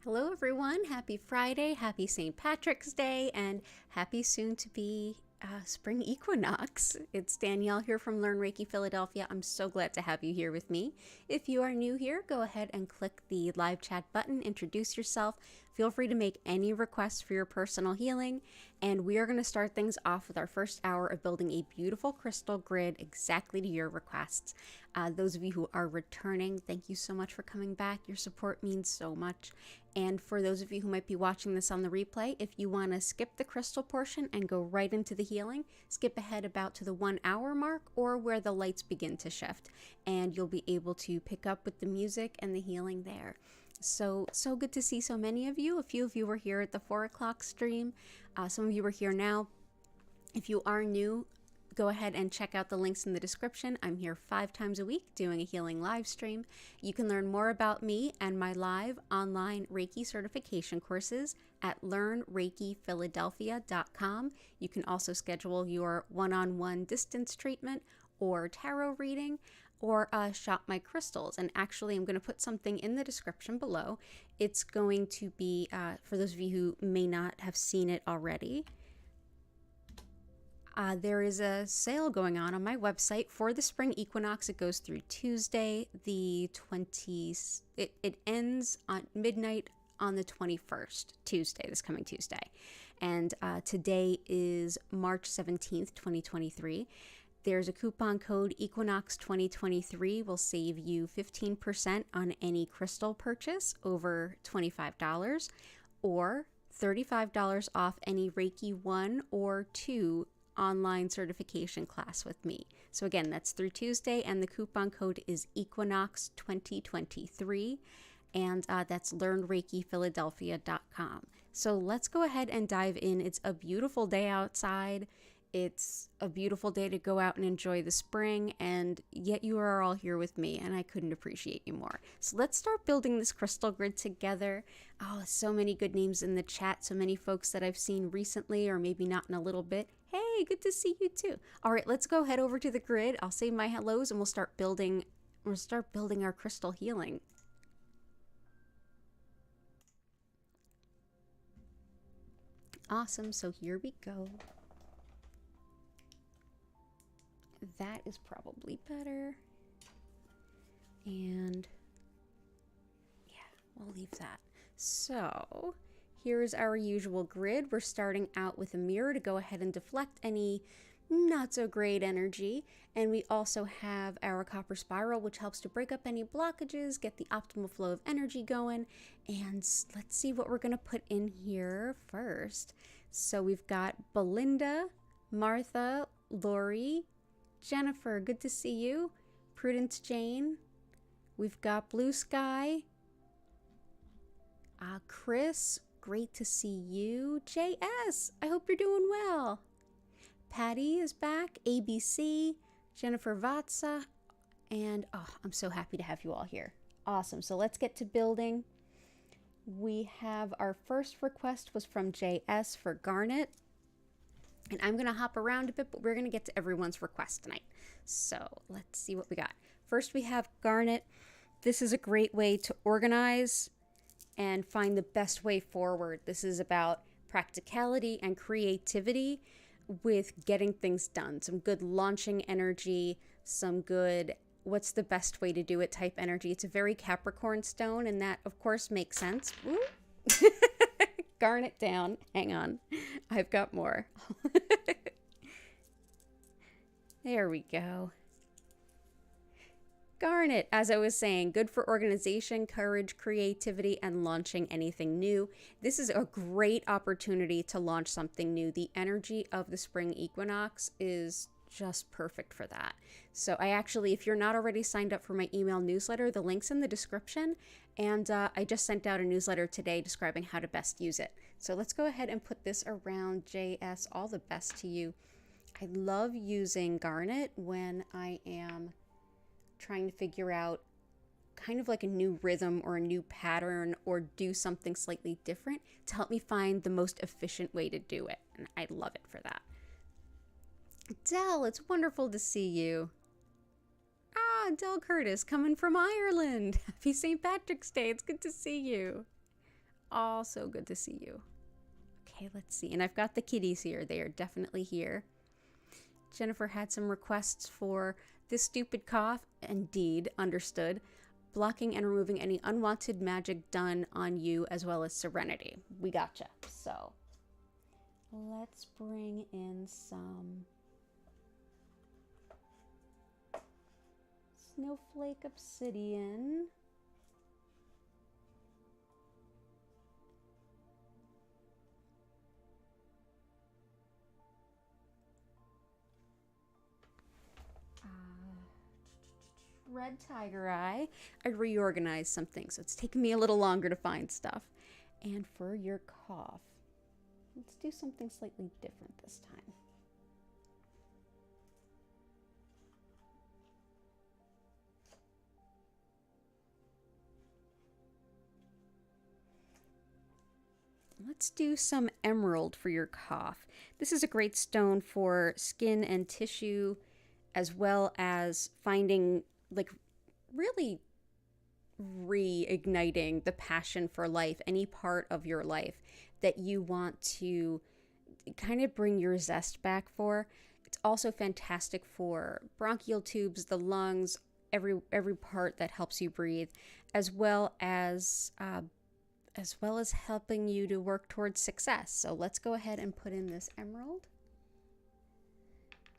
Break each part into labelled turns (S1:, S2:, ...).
S1: Hello, everyone. Happy Friday, happy St. Patrick's Day, and happy soon to be spring equinox. It's Danielle here from Learn Reiki Philadelphia. I'm so glad to have you here with me. If you are new here, go ahead and click the live chat button, introduce yourself. Feel free to make any requests for your personal healing. And we are going to start things off with our first hour of building a beautiful crystal grid exactly to your requests. Those of you who are returning, thank you so much for coming back. Your support means so much. And for those of you who might be watching this on the replay, if you want to skip the crystal portion and go right into the healing, skip ahead about to the 1 hour mark or where the lights begin to shift. And you'll be able to pick up with the music and the healing there. So good to see so many of you. A few of you were here at the 4 o'clock stream. Some of you are here now. If you are new, go ahead and check out the links in the description. I'm here 5 times a week doing a healing live stream. You can learn more about me and my live online Reiki certification courses at learnreikiphiladelphia.com. You can also schedule your one-on-one distance treatment or tarot reading or shop my crystals. And actually, I'm going to put something in the description below. It's going to be, for those of you who may not have seen it already, there is a sale going on my website for the spring equinox. It goes through Tuesday, the 20th. It ends on midnight on the 21st, Tuesday, this coming Tuesday. And today is March 17th, 2023. There's a coupon code Equinox 2023 will save you 15% on any crystal purchase over $25 or $35 off any Reiki 1 or 2 online certification class with me. So again, that's through Tuesday, and the coupon code is Equinox 2023, and that's learnreikiphiladelphia.com. So let's go ahead and dive in. It's a beautiful day outside. It's a beautiful day to go out and enjoy the spring, and yet you are all here with me, and I couldn't appreciate you more. So let's start building this crystal grid together. Oh, so many good names in the chat, so many folks that I've seen recently, or maybe not in a little bit. Hey, good to see you too. All right, let's go head over to the grid. I'll say my hellos, and we'll start building our crystal healing. Awesome, so here we go. That is probably better. And yeah, we'll leave that. So here's our usual grid. We're starting out with a mirror to go ahead and deflect any not so great energy. And we also have our copper spiral, which helps to break up any blockages, get the optimal flow of energy going. And let's see what we're going to put in here first. So we've got Belinda, Martha, Lori, Jennifer, good to see you. Prudence Jane. We've got Blue Sky. Chris, great to see you. JS, I hope you're doing well. Patty is back. ABC, Jennifer Vatsa, and I'm so happy to have you all here. Awesome. So let's get to building. We have our first request was from JS for garnet. And I'm going to hop around a bit, but we're going to get to everyone's request tonight. So let's see what we got. First, we have garnet. This is a great way to organize and find the best way forward. This is about practicality and creativity with getting things done. Some good launching energy, some good what's the best way to do it type energy. It's a very Capricorn stone, and that, of course, makes sense. Garnet down. Hang on. I've got more. There we go. Garnet, as I was saying, good for organization, courage, creativity, and launching anything new. This is a great opportunity to launch something new. The energy of the spring equinox is just perfect for that. So I actually, if you're not already signed up for my email newsletter, the link's in the description. And I just sent out a newsletter today describing how to best use it. So let's go ahead and put this around JS. All the best to you. I love using garnet when I am trying to figure out kind of like a new rhythm or a new pattern or do something slightly different to help me find the most efficient way to do it. And I love it for that. Dell, it's wonderful to see you. Del Curtis coming from Ireland. Happy St. Patrick's Day. It's good to see you. Oh, so good to see you. Okay, let's see. And I've got the kitties here. They are definitely here. Jennifer had some requests for this stupid cough. Indeed, understood. Blocking and removing any unwanted magic done on you, as well as serenity. We gotcha. So let's bring in some snowflake obsidian. Red tiger eye. I reorganized some things, so it's taken me a little longer to find stuff. And for your cough, let's do something slightly different this time. Let's do some emerald for your cough. This is a great stone for skin and tissue, as well as finding, like, really reigniting the passion for life, any part of your life that you want to kind of bring your zest back for. It's also fantastic for bronchial tubes, the lungs, every part that helps you breathe, as well as helping you to work towards success. So let's go ahead and put in this emerald.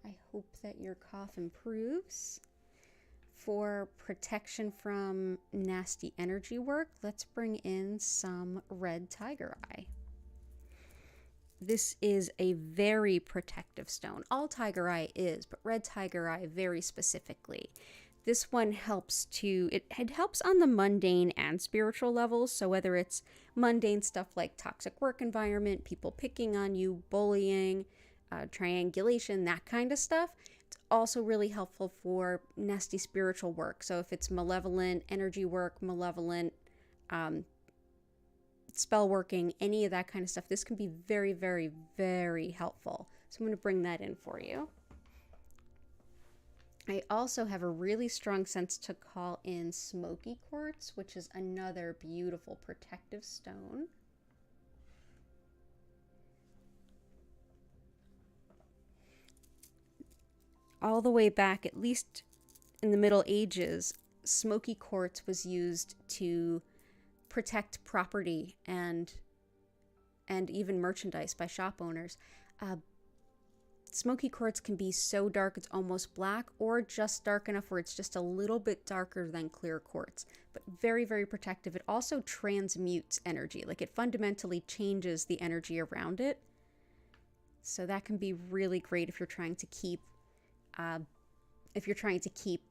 S1: I hope that your cough improves. For protection from nasty energy work, let's bring in some red tiger eye. This is a very protective stone. All tiger eye is, but red tiger eye very specifically. This one helps it helps on the mundane and spiritual levels. So whether it's mundane stuff like toxic work environment, people picking on you, bullying, triangulation, that kind of stuff. It's also really helpful for nasty spiritual work. So if it's malevolent energy work, malevolent spell working, any of that kind of stuff, this can be very, very, very helpful. So I'm going to bring that in for you. I also have a really strong sense to call in smoky quartz, which is another beautiful protective stone. All the way back, at least in the Middle Ages, smoky quartz was used to protect property and even merchandise by shop owners. Smoky quartz can be so dark it's almost black, or just dark enough where it's just a little bit darker than clear quartz, but very, very protective. It also transmutes energy, like it fundamentally changes the energy around it. So that can be really great if you're trying to keep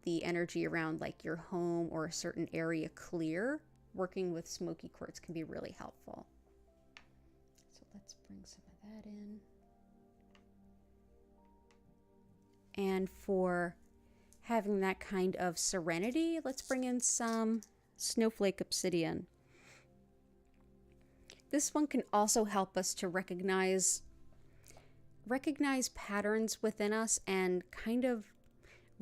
S1: the energy around like your home or a certain area clear. Working with smoky quartz can be really helpful. So let's bring some of that in. And for having that kind of serenity, let's bring in some snowflake obsidian. This one can also help us to recognize patterns within us and kind of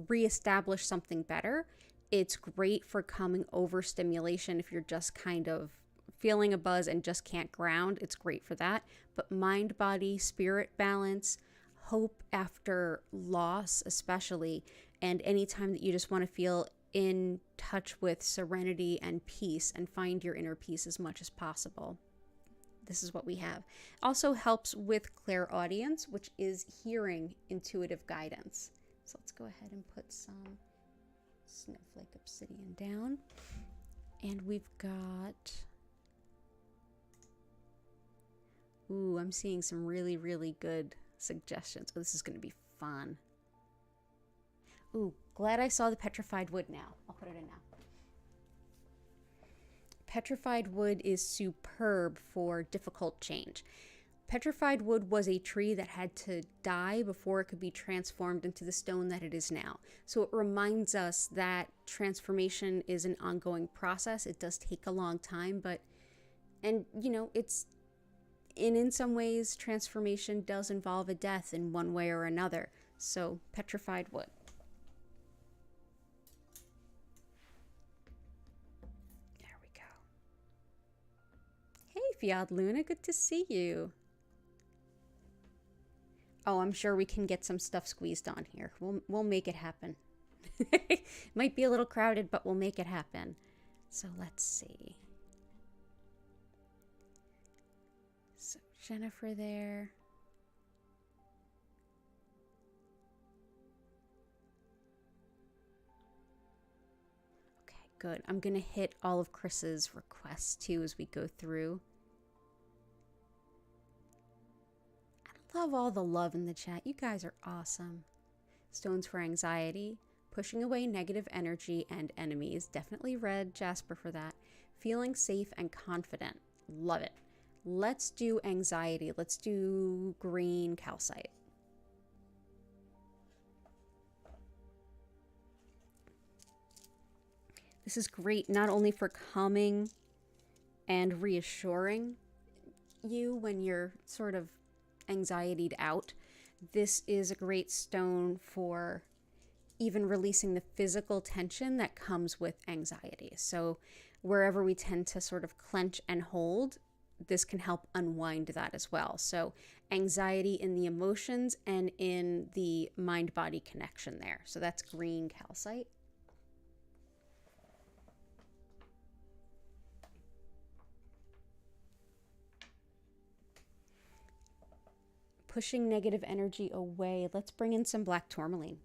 S1: reestablish something better. It's great for coming over stimulation if you're just kind of feeling a buzz and just can't ground. It's great for that. But mind, body, spirit balance, hope after loss especially, and anytime that you just want to feel in touch with serenity and peace and find your inner peace as much as possible. This is what we have. Also helps with clairaudience, which is hearing intuitive guidance. So let's go ahead and put some snowflake obsidian down. And we've got... Ooh, I'm seeing some really, really good suggestions. Oh, this is going to be fun. Ooh, glad I saw the petrified wood now. I'll put it in now. Petrified wood is superb for difficult change. Petrified wood was a tree that had to die before it could be transformed into the stone that it is now. So it reminds us that transformation is an ongoing process. It does take a long time, and you know, in some ways, transformation does involve a death in one way or another. So petrified wood. Fiat Luna, good to see you. Oh, I'm sure we can get some stuff squeezed on here. We'll make it happen. Might be a little crowded, but we'll make it happen. So let's see. So Jennifer there. Okay, good. I'm going to hit all of Chris's requests too as we go through. I love all the love in the chat. You guys are awesome. Stones for anxiety. Pushing away negative energy and enemies. Definitely red jasper for that. Feeling safe and confident. Love it. Let's do anxiety. Let's do green calcite. This is great not only for calming and reassuring you when you're sort of anxietied out. This is a great stone for even releasing the physical tension that comes with anxiety. So wherever we tend to sort of clench and hold, this can help unwind that as well. So anxiety in the emotions and in the mind-body connection there. So that's green calcite. Pushing negative energy away. Let's bring in some black tourmaline.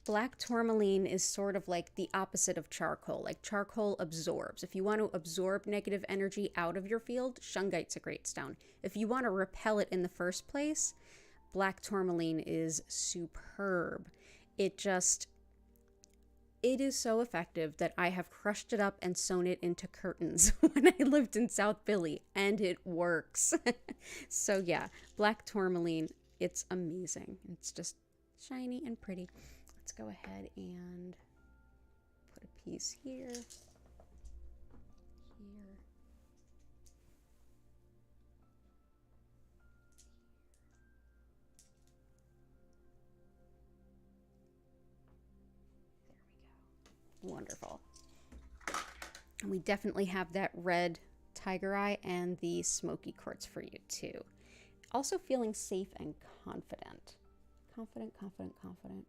S1: Black tourmaline is sort of like the opposite of charcoal. Like charcoal absorbs. If you want to absorb negative energy out of your field, shungite's a great stone. If you want to repel it in the first place, black tourmaline is superb. It is so effective that I have crushed it up and sewn it into curtains when I lived in South Philly, and it works. So yeah, black tourmaline, it's amazing. It's just shiny and pretty. Let's go ahead and put a piece here, here. Wonderful. And we definitely have that red tiger eye and the smoky quartz for you too. Also feeling safe and confident. Confident, confident, confident.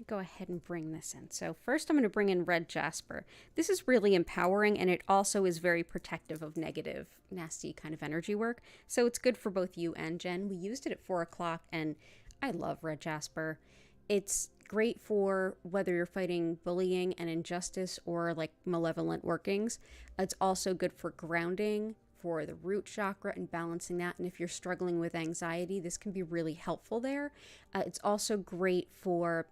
S1: Go ahead and bring this in. So first I'm going to bring in red jasper. This is really empowering, and it also is very protective of negative, nasty kind of energy work. So it's good for both you and Jen. We used it at 4 o'clock, and I love red jasper. It's great for whether you're fighting bullying and injustice or like malevolent workings. It's also good for grounding, for the root chakra and balancing that. And if you're struggling with anxiety, this can be really helpful there. It's also great for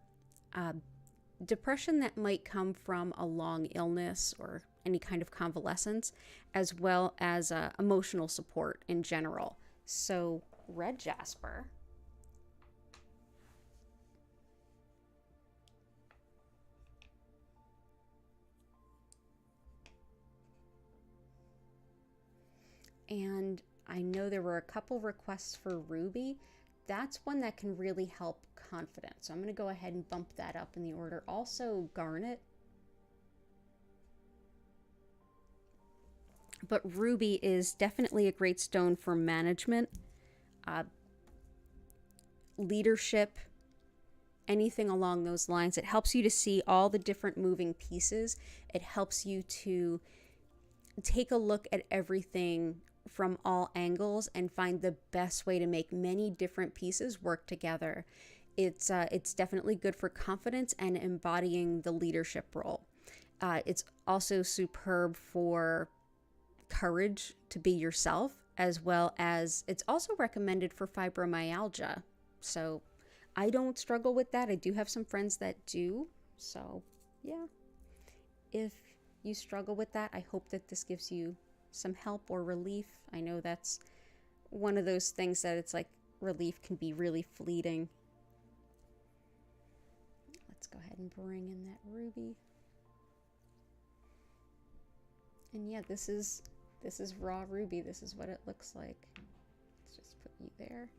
S1: depression that might come from a long illness or any kind of convalescence, as well as emotional support in general. So red jasper. And I know there were a couple requests for ruby. That's one that can really help confidence. So I'm going to go ahead and bump that up in the order. Also garnet. But ruby is definitely a great stone for management, leadership, anything along those lines. It helps you to see all the different moving pieces. It helps you to take a look at everything from all angles and find the best way to make many different pieces work together. It's definitely good for confidence and embodying the leadership role. It's also superb for courage to be yourself, as well as it's also recommended for fibromyalgia. So I don't struggle with that. I do have some friends that do. So yeah, if you struggle with that, I hope that this gives you some help or relief. I know that's one of those things that it's like relief can be really fleeting. Let's go ahead and bring in that ruby. And yeah, this is raw ruby. This is what it looks like. Let's just put you there.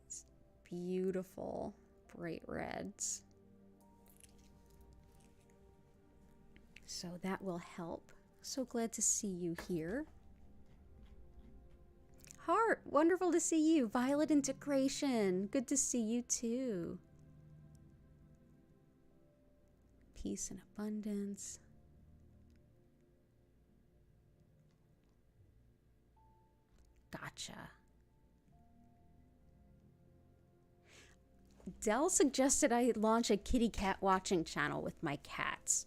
S1: It's beautiful bright reds. So that will help. So glad to see you here. Heart, wonderful to see you. Violet integration, good to see you too. Peace and abundance. Gotcha. Dell suggested I launch a kitty cat watching channel with my cats.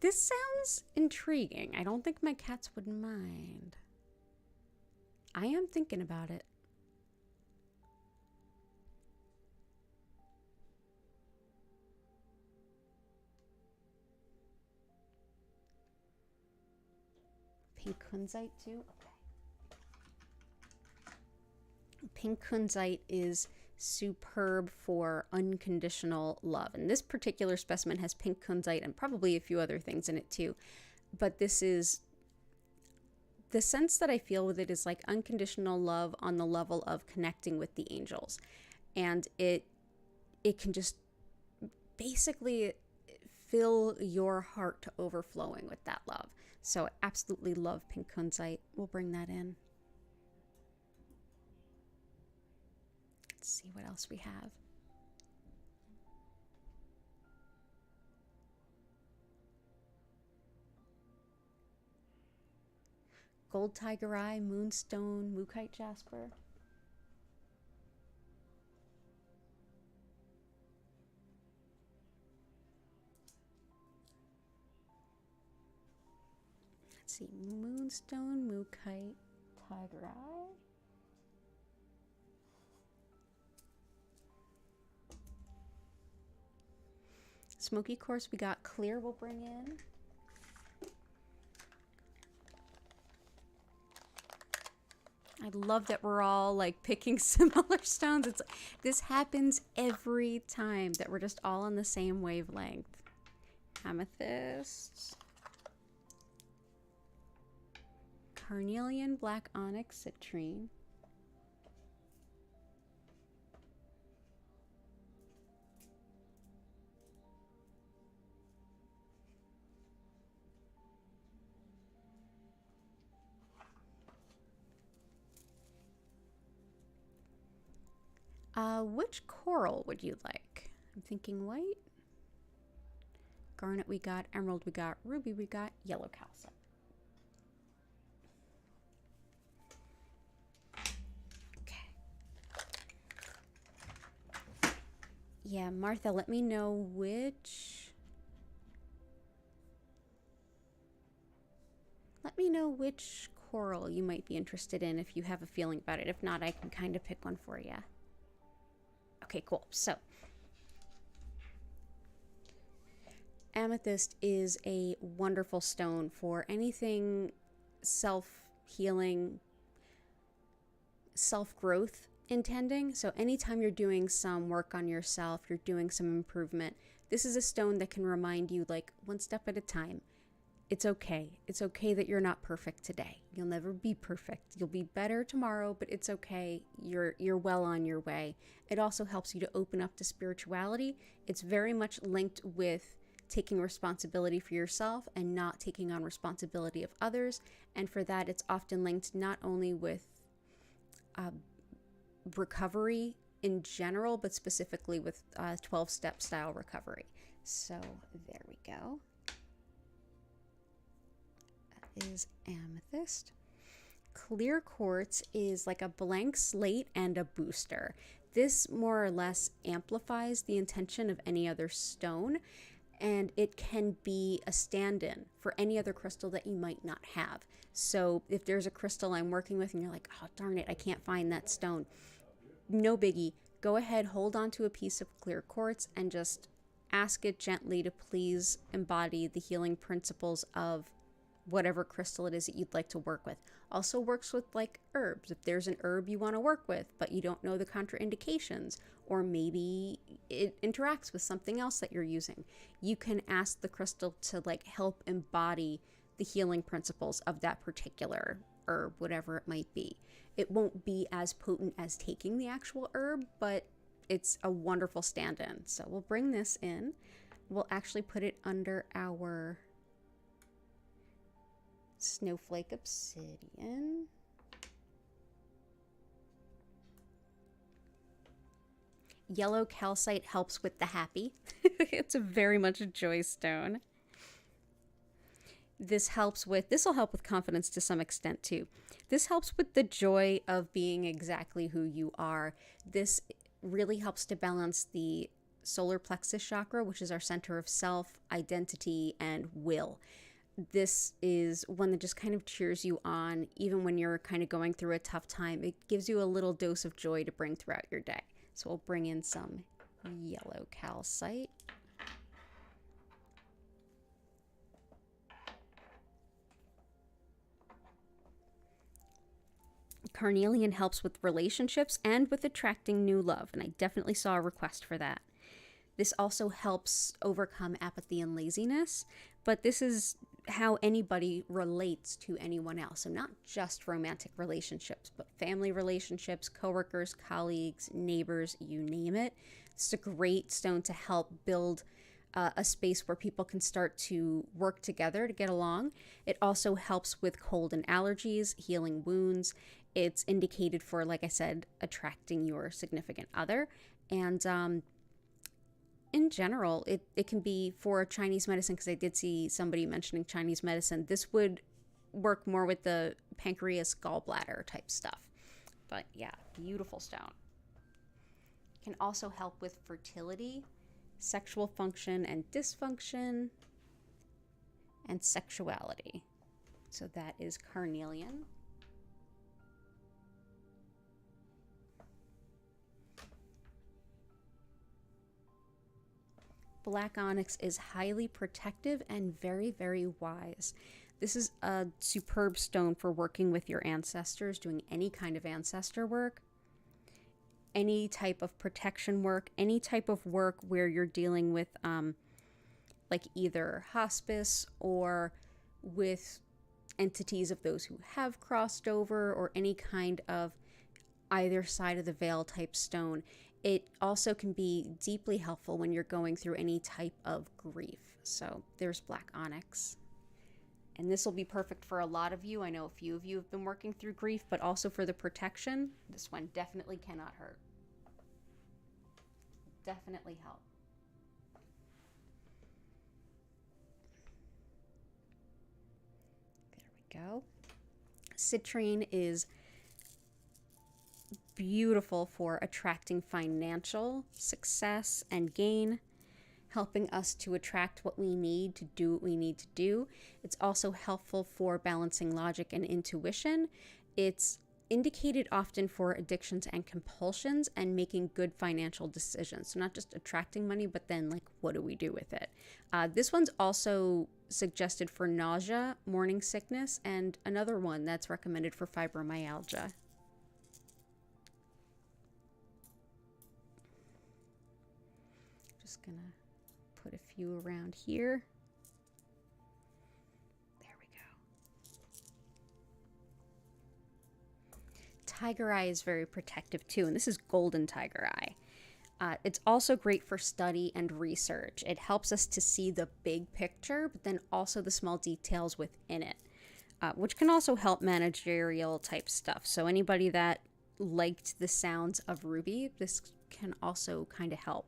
S1: This sounds intriguing. I don't think my cats would mind. I am thinking about it. Pink Kunzite too? Okay. Pink Kunzite is superb for unconditional love. And this particular specimen has pink Kunzite and probably a few other things in it too. But this is, the sense that I feel with it is like unconditional love on the level of connecting with the angels. And it can just basically fill your heart to overflowing with that love. So I absolutely love pink Kunzite. We'll bring that in. Let's see what else we have. Gold tiger eye, moonstone, Malachite jasper. Let's see, moonstone, Malachite, tiger eye. Smoky quartz, we got clear, we'll bring in. I love that we're all like picking similar stones. This happens every time that we're just all on the same wavelength. Amethyst. Carnelian, black onyx, citrine. Which coral would you like? I'm thinking white. Garnet we got, emerald we got, ruby we got, yellow calcite. Okay. Yeah, Martha, let me know which... Let me know which coral you might be interested in if you have a feeling about it. If not, I can kind of pick one for you. Okay, cool. So, amethyst is a wonderful stone for anything self-healing, self-growth intending. So anytime you're doing some work on yourself, you're doing some improvement, this is a stone that can remind you, like, one step at a time. It's okay. It's okay that you're not perfect today. You'll never be perfect. You'll be better tomorrow, but it's okay. You're well on your way. It also helps you to open up to spirituality. It's very much linked with taking responsibility for yourself and not taking on responsibility of others. And for that, it's often linked not only with recovery in general, but specifically with 12-step style recovery. So there we go. is amethyst. Clear quartz is like a blank slate and a booster. This more or less amplifies the intention of any other stone, and it can be a stand-in for any other crystal that you might not have. So if there's a crystal I'm working with and you're like, oh darn it, I can't find that stone, no biggie. Go ahead, hold on to a piece of clear quartz and just ask it gently to please embody the healing principles of whatever crystal it is that you'd like to work with. Also works with like herbs. If there's an herb you want to work with, but you don't know the contraindications, or maybe it interacts with something else that you're using, you can ask the crystal to like help embody the healing principles of that particular herb, whatever it might be. It won't be as potent as taking the actual herb, but it's a wonderful stand-in. So we'll bring this in. We'll actually put it under our snowflake obsidian. Yellow calcite helps with the happy. It's very much a joy stone. This will help with confidence to some extent too. This helps with the joy of being exactly who you are. This really helps to balance the solar plexus chakra, which is our center of self, identity, and will. This is one that just kind of cheers you on, even when you're kind of going through a tough time. It gives you a little dose of joy to bring throughout your day. So we'll bring in some yellow calcite. Carnelian helps with relationships and with attracting new love, and I definitely saw a request for that. This also helps overcome apathy and laziness, but this is how anybody relates to anyone else. So not just romantic relationships, but family relationships, coworkers, colleagues, neighbors, you name it. It's a great stone to help build a space where people can start to work together to get along. It also helps with cold and allergies, healing wounds. It's indicated for, like I said, attracting your significant other. And in general, it can be for Chinese medicine, because I did see somebody mentioning Chinese medicine. This would work more with the pancreas, gallbladder type stuff. But yeah, beautiful stone. Can also help with fertility, sexual function and dysfunction, and sexuality. So that is carnelian. Black onyx is highly protective and very, very wise. This is a superb stone for working with your ancestors, doing any kind of ancestor work, any type of protection work, any type of work where you're dealing with like either hospice or with entities of those who have crossed over, or any kind of either side of the veil type stone. It also can be deeply helpful when you're going through any type of grief. So there's black onyx. And this will be perfect for a lot of you. I know a few of you have been working through grief, but also for the protection, this one definitely cannot hurt. Definitely help. There we go. Citrine is beautiful for attracting financial success and gain, helping us to attract what we need to do what we need to do. It's also helpful for balancing logic and intuition. It's indicated often for addictions and compulsions and making good financial decisions. So not just attracting money, but then like, what do we do with it? This one's also suggested for nausea, morning sickness, and another one that's recommended for fibromyalgia. Just gonna put a few around here. There we go. Tiger eye is very protective too, and this is golden tiger eye. It's also great for study and research. It helps us to see the big picture, but then also the small details within it, which can also help managerial type stuff. So anybody that liked the sounds of ruby, this can also kind of help.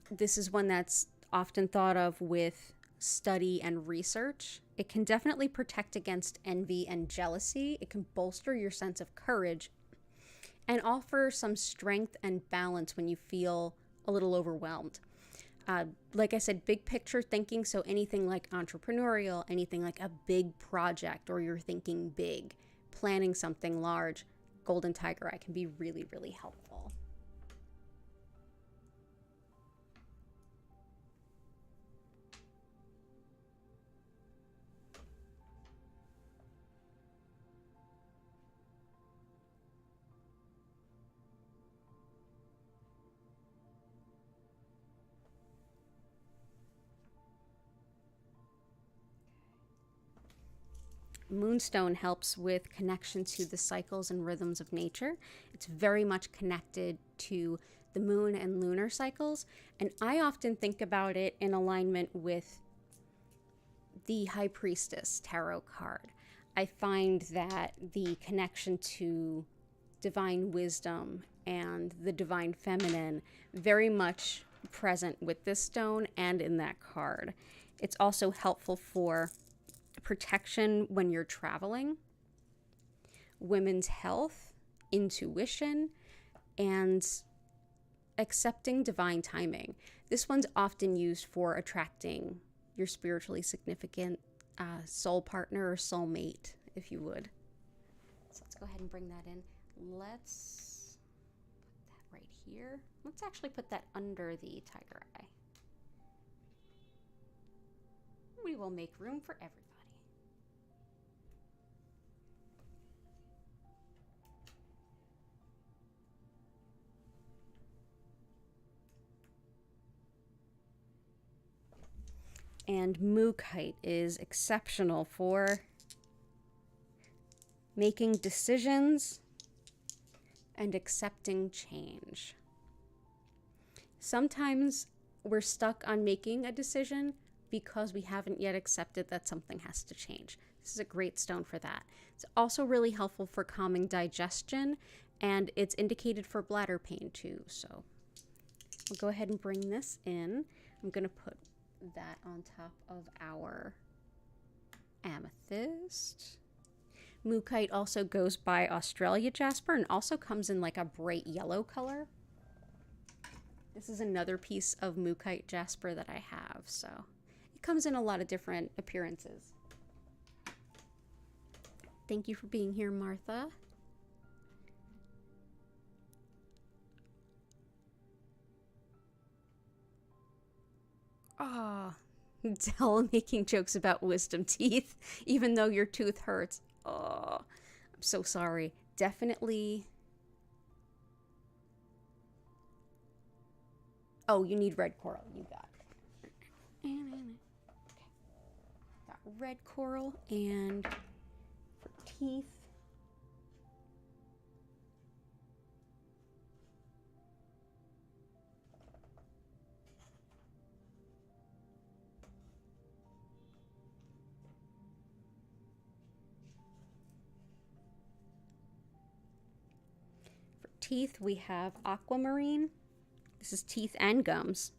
S1: This is one that's often thought of with study and research. It can definitely protect against envy and jealousy. It can bolster your sense of courage and offer some strength and balance when you feel a little overwhelmed. Like I said, big picture thinking, so anything like entrepreneurial, anything like a big project, or you're thinking big, planning something large, golden tiger eye can be really, really helpful. Moonstone helps with connection to the cycles and rhythms of nature. It's very much connected to the moon and lunar cycles, and I often think about it in alignment with the High Priestess tarot card. I find that the connection to divine wisdom and the divine feminine very much present with this stone and in that card. It's also helpful for protection when you're traveling, women's health, intuition, and accepting divine timing. This one's often used for attracting your spiritually significant soul partner or soulmate, if you would. So let's go ahead and bring that in. Let's put that right here. Let's actually put that under the tiger eye. We will make room for everybody. And Malachite is exceptional for making decisions and accepting change. Sometimes we're stuck on making a decision because we haven't yet accepted that something has to change. This is a great stone for that. It's also really helpful for calming digestion, and it's indicated for bladder pain too. So we'll go ahead and bring this in. I'm going to put that on top of our amethyst. Malachite also goes by Australia jasper and also comes in like a bright yellow color. This is another piece of Malachite jasper that I have, so it comes in a lot of different appearances. Thank you for being here, Martha. Oh, Dell making jokes about wisdom teeth, even though your tooth hurts. Oh, I'm so sorry. Definitely. Oh, you need red coral. You got it. Okay. Got red coral, and for teeth. Teeth, we have aquamarine. This is teeth and gums.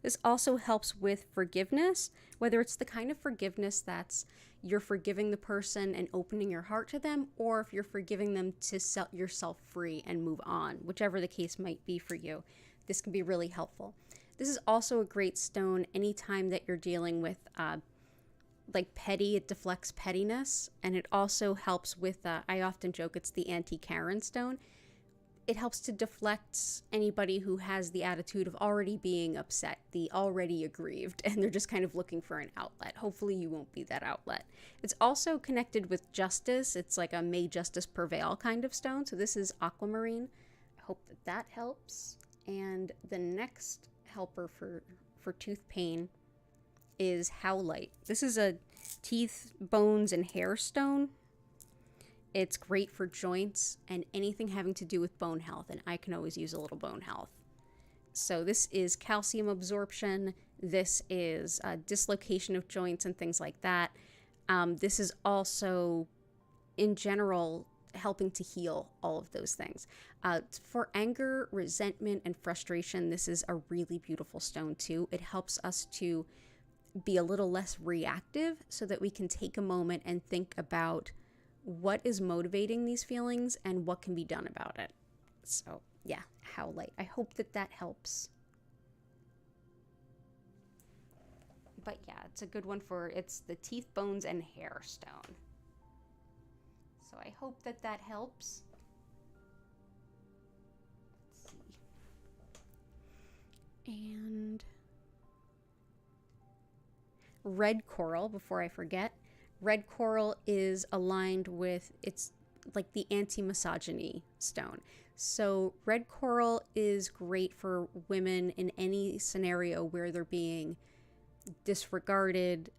S1: This also helps with forgiveness, whether it's the kind of forgiveness that's you're forgiving the person and opening your heart to them, or if you're forgiving them to set yourself free and move on, whichever the case might be for you. This can be really helpful. This is also a great stone anytime that you're dealing with like petty. It deflects pettiness, and it also helps with, I often joke it's the anti-Karen stone. It helps to deflect anybody who has the attitude of already being upset, the already aggrieved, and they're just kind of looking for an outlet. Hopefully you won't be that outlet. It's also connected with justice. It's like a may justice prevail kind of stone. So this is aquamarine. I hope that that helps. And the next helper for tooth pain is howlite. This is a teeth, bones, and hair stone. It's great for joints and anything having to do with bone health, and I can always use a little bone health. So this is calcium absorption. This is dislocation of joints and things like that. This is also, in general, helping to heal all of those things. For anger, resentment, and frustration, this is a really beautiful stone too. It helps us to be a little less reactive so that we can take a moment and think about what is motivating these feelings and what can be done about it. So yeah, Howlite. I hope that that helps. But yeah, it's a good one it's the teeth, bones, and hair stone. So I hope that that helps. Let's see. And red coral, before I forget. Red coral is aligned with, it's like the anti-misogyny stone. So red coral is great for women in any scenario where they're being disregarded,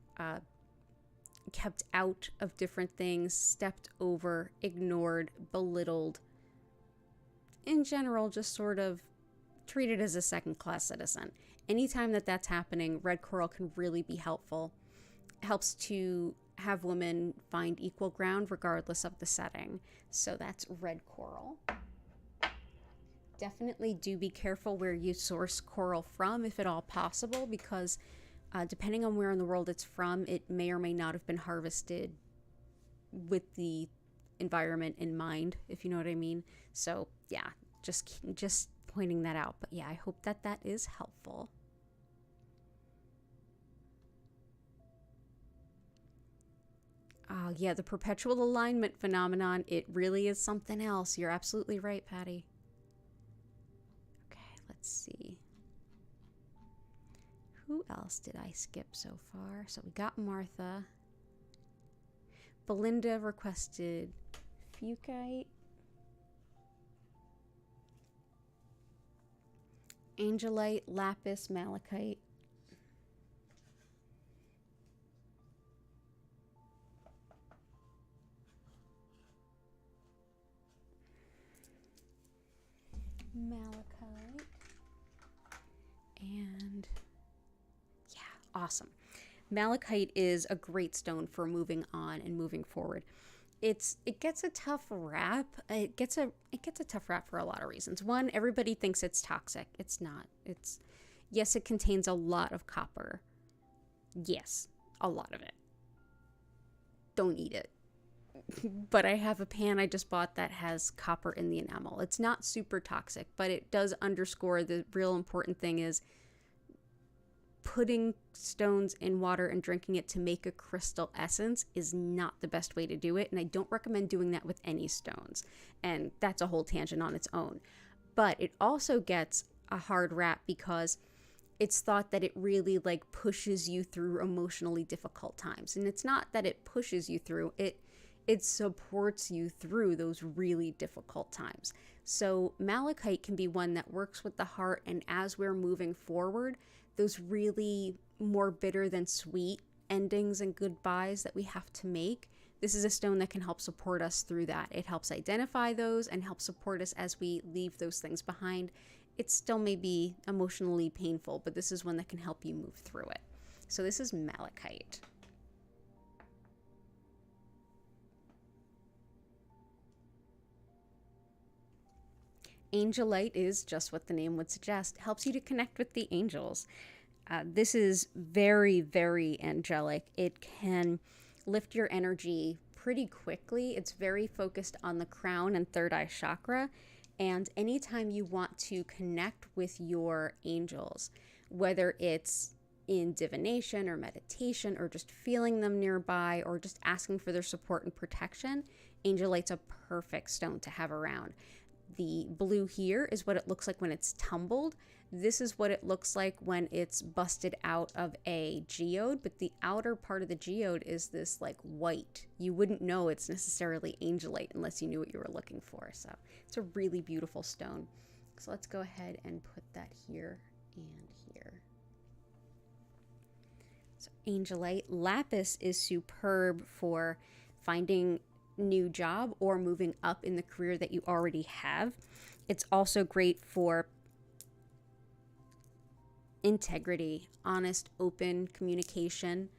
S1: kept out of different things, stepped over, ignored, belittled. In general, just sort of treated as a second-class citizen. Anytime that that's happening, red coral can really be helpful. It helps to have women find equal ground regardless of the setting. So that's red coral. Definitely do be careful where you source coral from, if at all possible, because depending on where in the world it's from, it may or may not have been harvested with the environment in mind, if you know what I mean. So yeah, just pointing that out. But yeah, I hope that that is helpful. Yeah, the perpetual alignment phenomenon, it really is something else. You're absolutely right, Patty. Okay, let's see. Who else did I skip so far? So we got Martha. Belinda requested Fuchsite. Angelite, Lapis, Malachite. Malachite. And yeah, awesome. Malachite is a great stone for moving on and moving forward. It gets a tough rap. It gets a tough rap for a lot of reasons. One, everybody thinks it's toxic. It's not. Yes, it contains a lot of copper. Yes, a lot of it. Don't eat it. But I have a pan I just bought that has copper in the enamel. It's not super toxic, but it does underscore the real important thing is putting stones in water and drinking it to make a crystal essence is not the best way to do it. And I don't recommend doing that with any stones. And that's a whole tangent on its own. But it also gets a hard rap because it's thought that it really like pushes you through emotionally difficult times. And it's not that it pushes you through, it supports you through those really difficult times. So malachite can be one that works with the heart, and as we're moving forward, those really more bitter than sweet endings and goodbyes that we have to make, this is a stone that can help support us through that. It helps identify those and help support us as we leave those things behind. It still may be emotionally painful, but this is one that can help you move through it. So this is malachite. Angelite is just what the name would suggest. Helps you to connect with the angels. This is very, very angelic. It can lift your energy pretty quickly. It's very focused on the crown and third eye chakra. And anytime you want to connect with your angels, whether it's in divination or meditation or just feeling them nearby or just asking for their support and protection, Angelite's a perfect stone to have around. The blue here is what it looks like when it's tumbled. This is what it looks like when it's busted out of a geode, but the outer part of the geode is this like white. You wouldn't know it's necessarily Angelite unless you knew what you were looking for. So it's a really beautiful stone. So let's go ahead and put that here and here. So Angelite. Lapis is superb for finding new job or moving up in the career that you already have. It's also great for integrity, honest, open communication,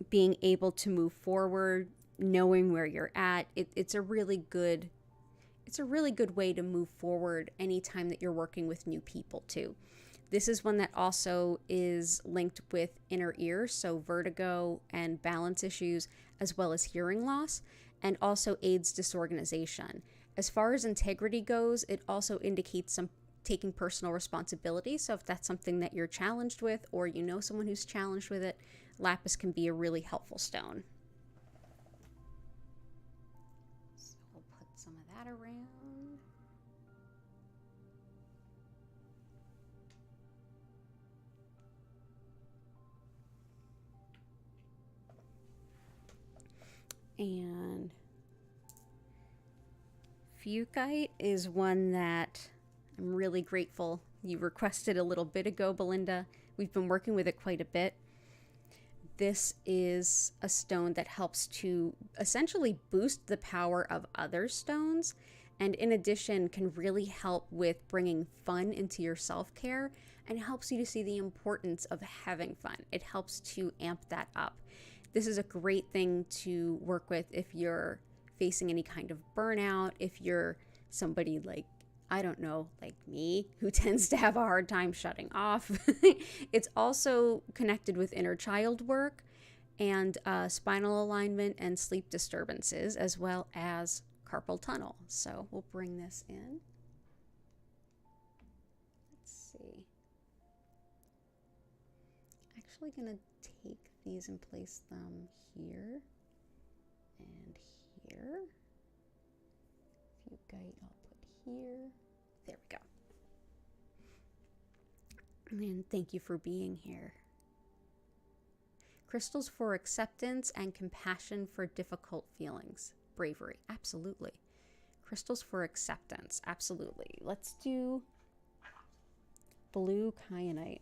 S1: being able to move forward, knowing where you're at. It's a really good way to move forward anytime that you're working with new people too. This is one that also is linked with inner ear, so vertigo and balance issues, as well as hearing loss, and also aids disorganization. As far as integrity goes, it also indicates some taking personal responsibility. So if that's something that you're challenged with, or you know someone who's challenged with it, lapis can be a really helpful stone. So we'll put some of that around. And Fuchsite is one that I'm really grateful you requested a little bit ago, Belinda. We've been working with it quite a bit. This is a stone that helps to essentially boost the power of other stones, and in addition can really help with bringing fun into your self-care and helps you to see the importance of having fun. It helps to amp that up. This is a great thing to work with if you're facing any kind of burnout, if you're somebody like, I don't know, like me, who tends to have a hard time shutting off. It's also connected with inner child work and spinal alignment and sleep disturbances, as well as carpal tunnel. So we'll bring this in. Let's see. Actually gonna take these and place them here and here. Fuchsite I'll put here. There we go. And thank you for being here. Crystals for acceptance and compassion for difficult feelings. Bravery, absolutely. Crystals for acceptance, absolutely. Let's do blue kyanite.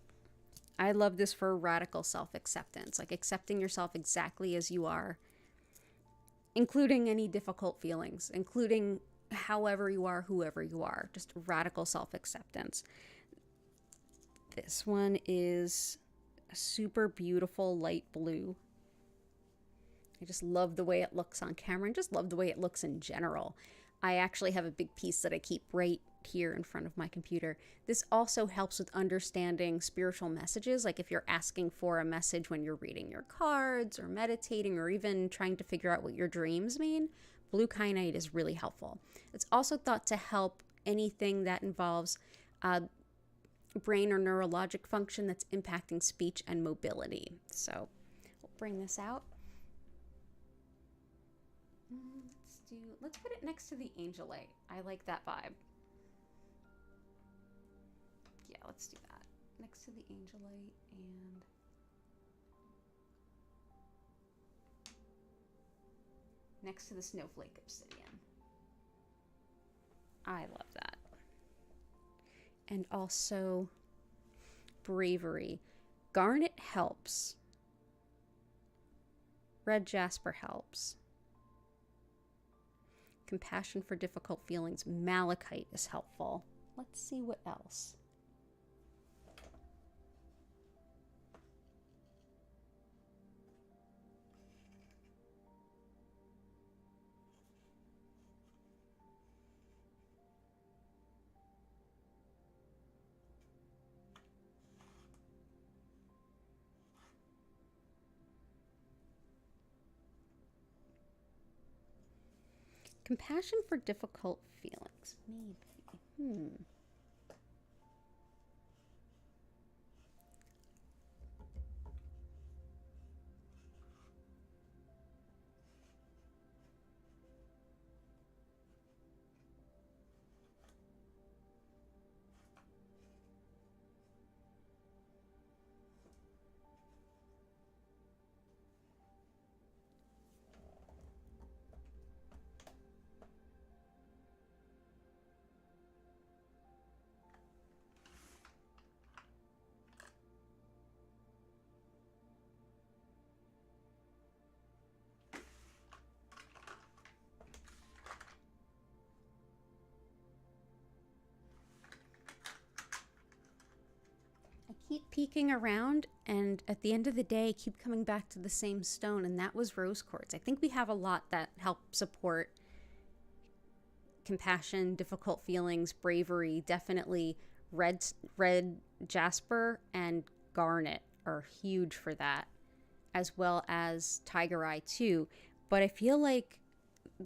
S1: I love this for radical self-acceptance, like accepting yourself exactly as you are, including any difficult feelings, including however you are, whoever you are, just radical self-acceptance. This one is a super beautiful light blue. I just love the way it looks on camera and just love the way it looks in general. I actually have a big piece that I keep right here in front of my computer. This also helps with understanding spiritual messages, like if you're asking for a message when you're reading your cards or meditating or even trying to figure out what your dreams mean. Blue kyanite is really helpful. It's also thought to help anything that involves brain or neurologic function that's impacting speech and mobility. So we'll bring this out. Let's put it next to the Angelite. I like that vibe. Yeah, let's do that. Next to the Angelite and next to the Snowflake Obsidian. I love that. And also bravery. Garnet helps. Red jasper helps. Compassion for difficult feelings. Malachite is helpful. Let's see what else. Compassion for difficult feelings. Maybe. Keep peeking around, and at the end of the day, keep coming back to the same stone, and that was rose quartz. I think we have a lot that help support compassion, difficult feelings, bravery. Definitely red jasper and garnet are huge for that, as well as tiger eye too. But I feel like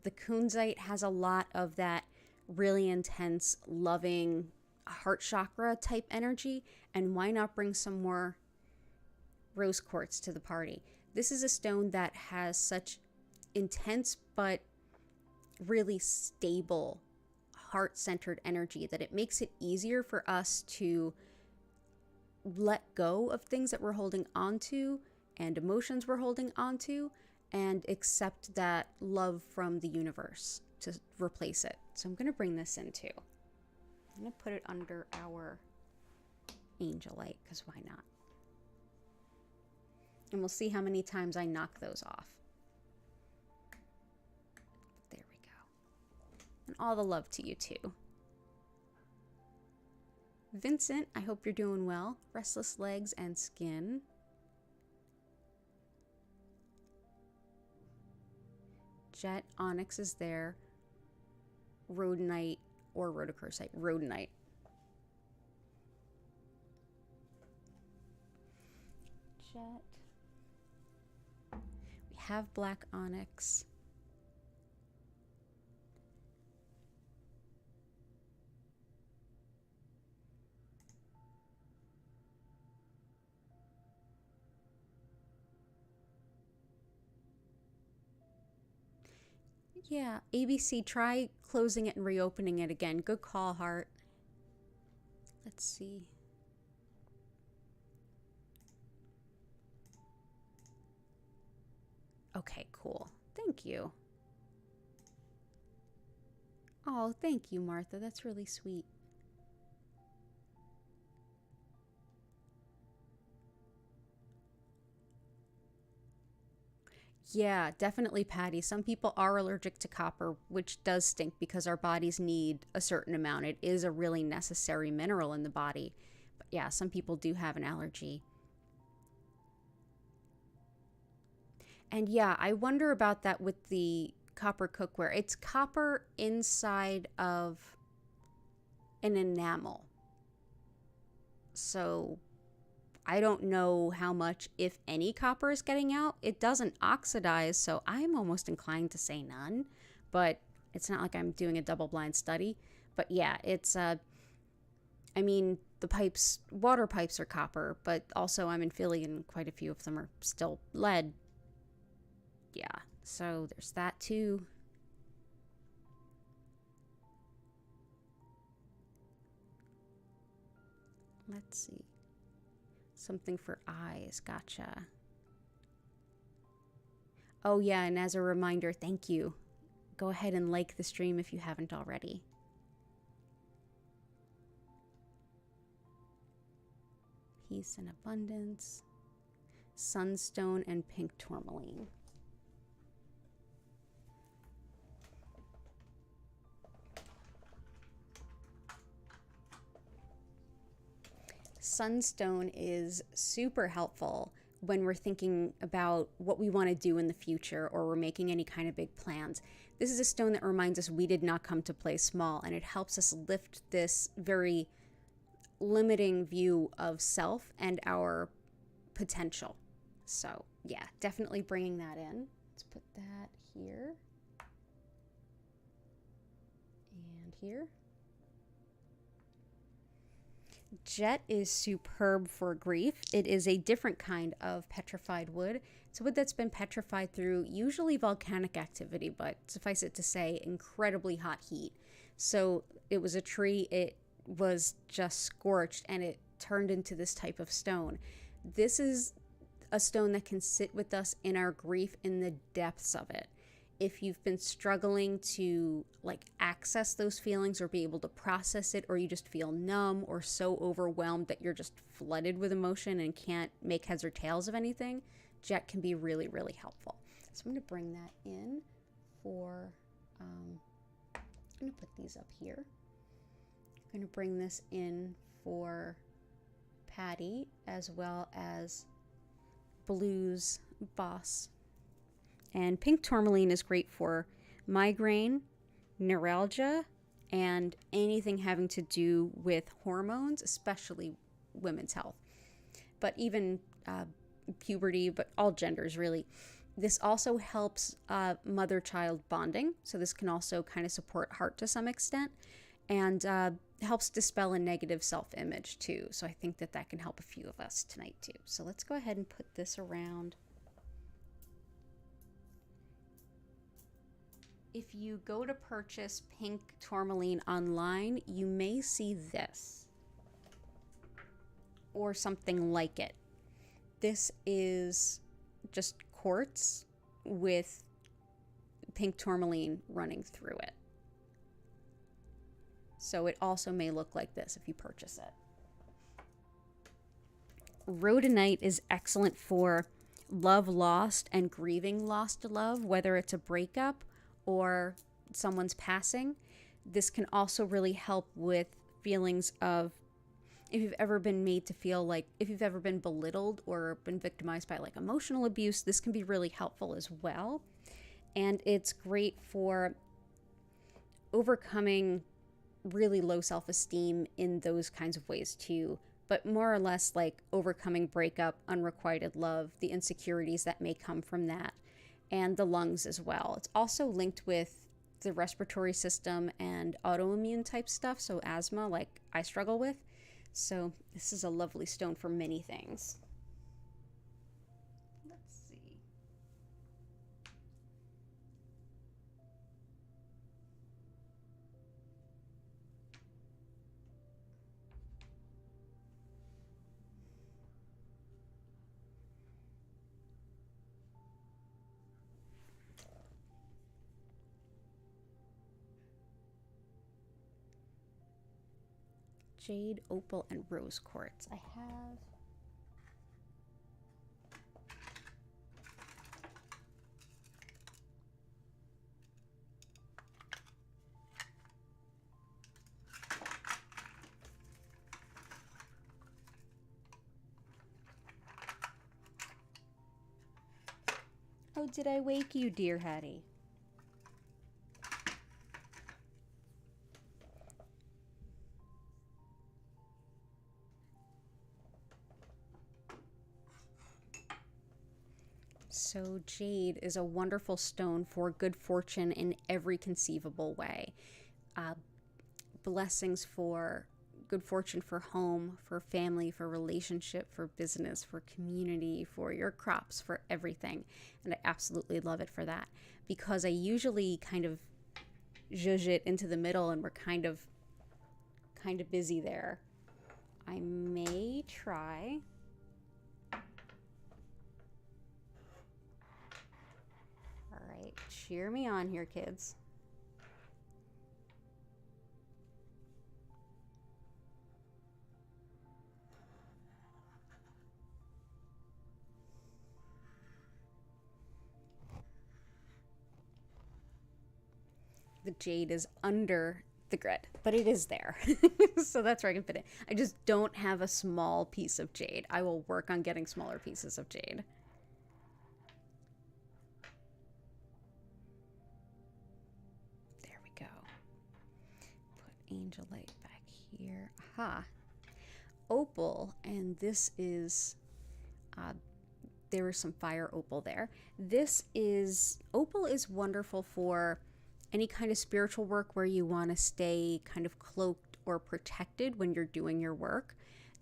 S1: the Kunzite has a lot of that really intense, loving heart chakra type energy. And why not bring some more rose quartz to the party? This is a stone that has such intense but really stable heart-centered energy that it makes it easier for us to let go of things that we're holding on to and emotions we're holding on to, and accept that love from the universe to replace it. So I'm going to bring this in too. I'm going to put it under our Angelite, because why not? And we'll see how many times I knock those off. There we go. And all the love to you too. Vincent, I hope you're doing well. Restless legs and skin. Jet, Onyx is there. Rhodonite or rhodochrosite. Rhodonite. Jet. We have black onyx. Yeah, ABC, try closing it and reopening it again. Good call, heart. Let's see. Okay, cool. Thank you. Oh, thank you, Martha. That's really sweet. Yeah, definitely, Patty. Some people are allergic to copper, which does stink because our bodies need a certain amount. It is a really necessary mineral in the body. But yeah, some people do have an allergy. And yeah, I wonder about that with the copper cookware. It's copper inside of an enamel. So I don't know how much, if any, copper is getting out. It doesn't oxidize, so I'm almost inclined to say none. But it's not like I'm doing a double-blind study. But yeah, it's, I mean, the pipes, water pipes are copper, but also I'm in Philly and quite a few of them are still lead. Yeah, so there's that too. Let's see. Something for eyes. Gotcha. Oh, yeah, and as a reminder, thank you. Go ahead and like the stream if you haven't already. Peace and abundance. Sunstone and pink tourmaline. Sunstone is super helpful when we're thinking about what we want to do in the future or we're making any kind of big plans. This is a stone that reminds us we did not come to play small, and it helps us lift this very limiting view of self and our potential. So yeah, definitely bringing that in. Let's put that here and here. Jet is superb for grief. It is a different kind of petrified wood. It's wood that's been petrified through usually volcanic activity, but suffice it to say, incredibly hot heat. So it was a tree, it was just scorched, and it turned into this type of stone. This is a stone that can sit with us in our grief in the depths of it. If you've been struggling to access those feelings or be able to process it, or you just feel numb or so overwhelmed that you're just flooded with emotion and can't make heads or tails of anything, Jet can be really, really helpful. So I'm going to bring that in for, I'm going to put these up here. I'm going to bring this in for Patty as well as Blue's Boss. And pink tourmaline is great for migraine, neuralgia, and anything having to do with hormones, especially women's health, but even puberty, but all genders really. This also helps mother-child bonding. So this can also kind of support heart to some extent, and helps dispel a negative self-image too. So I think that can help a few of us tonight too. So let's go ahead and put this around. If you go to purchase pink tourmaline online, you may see this or something like it. This is just quartz with pink tourmaline running through it. So it also may look like this if you purchase it. Rhodonite is excellent for love lost and grieving lost love, whether it's a breakup or someone's passing. This can also really help with feelings of, if you've ever been made to feel like, if you've ever been belittled or been victimized by like emotional abuse, this can be really helpful as well. And it's great for overcoming really low self-esteem in those kinds of ways too, but more or less like overcoming breakup, unrequited love, the insecurities that may come from that, and the lungs as well. It's also linked with the respiratory system and autoimmune type stuff, so asthma, like I struggle with. So this is a lovely stone for many things. Let's see. Jade, opal, and rose quartz. I have Oh, did I wake you, dear Hattie? So jade is a wonderful stone for good fortune in every conceivable way. Blessings for good fortune for home, for family, for relationship, for business, for community, for your crops, for everything. And I absolutely love it for that, because I usually kind of zhuzh it into the middle and we're kind of busy there. I may try. All right, cheer me on here, kids. The jade is under the grid, but it is there. So that's where I can fit it. I just don't have a small piece of jade. I will work on getting smaller pieces of jade. There we go. Put Angelite back here. Aha. Opal, and this is, there was some fire opal there. Opal is wonderful for any kind of spiritual work where you want to stay kind of cloaked or protected when you're doing your work.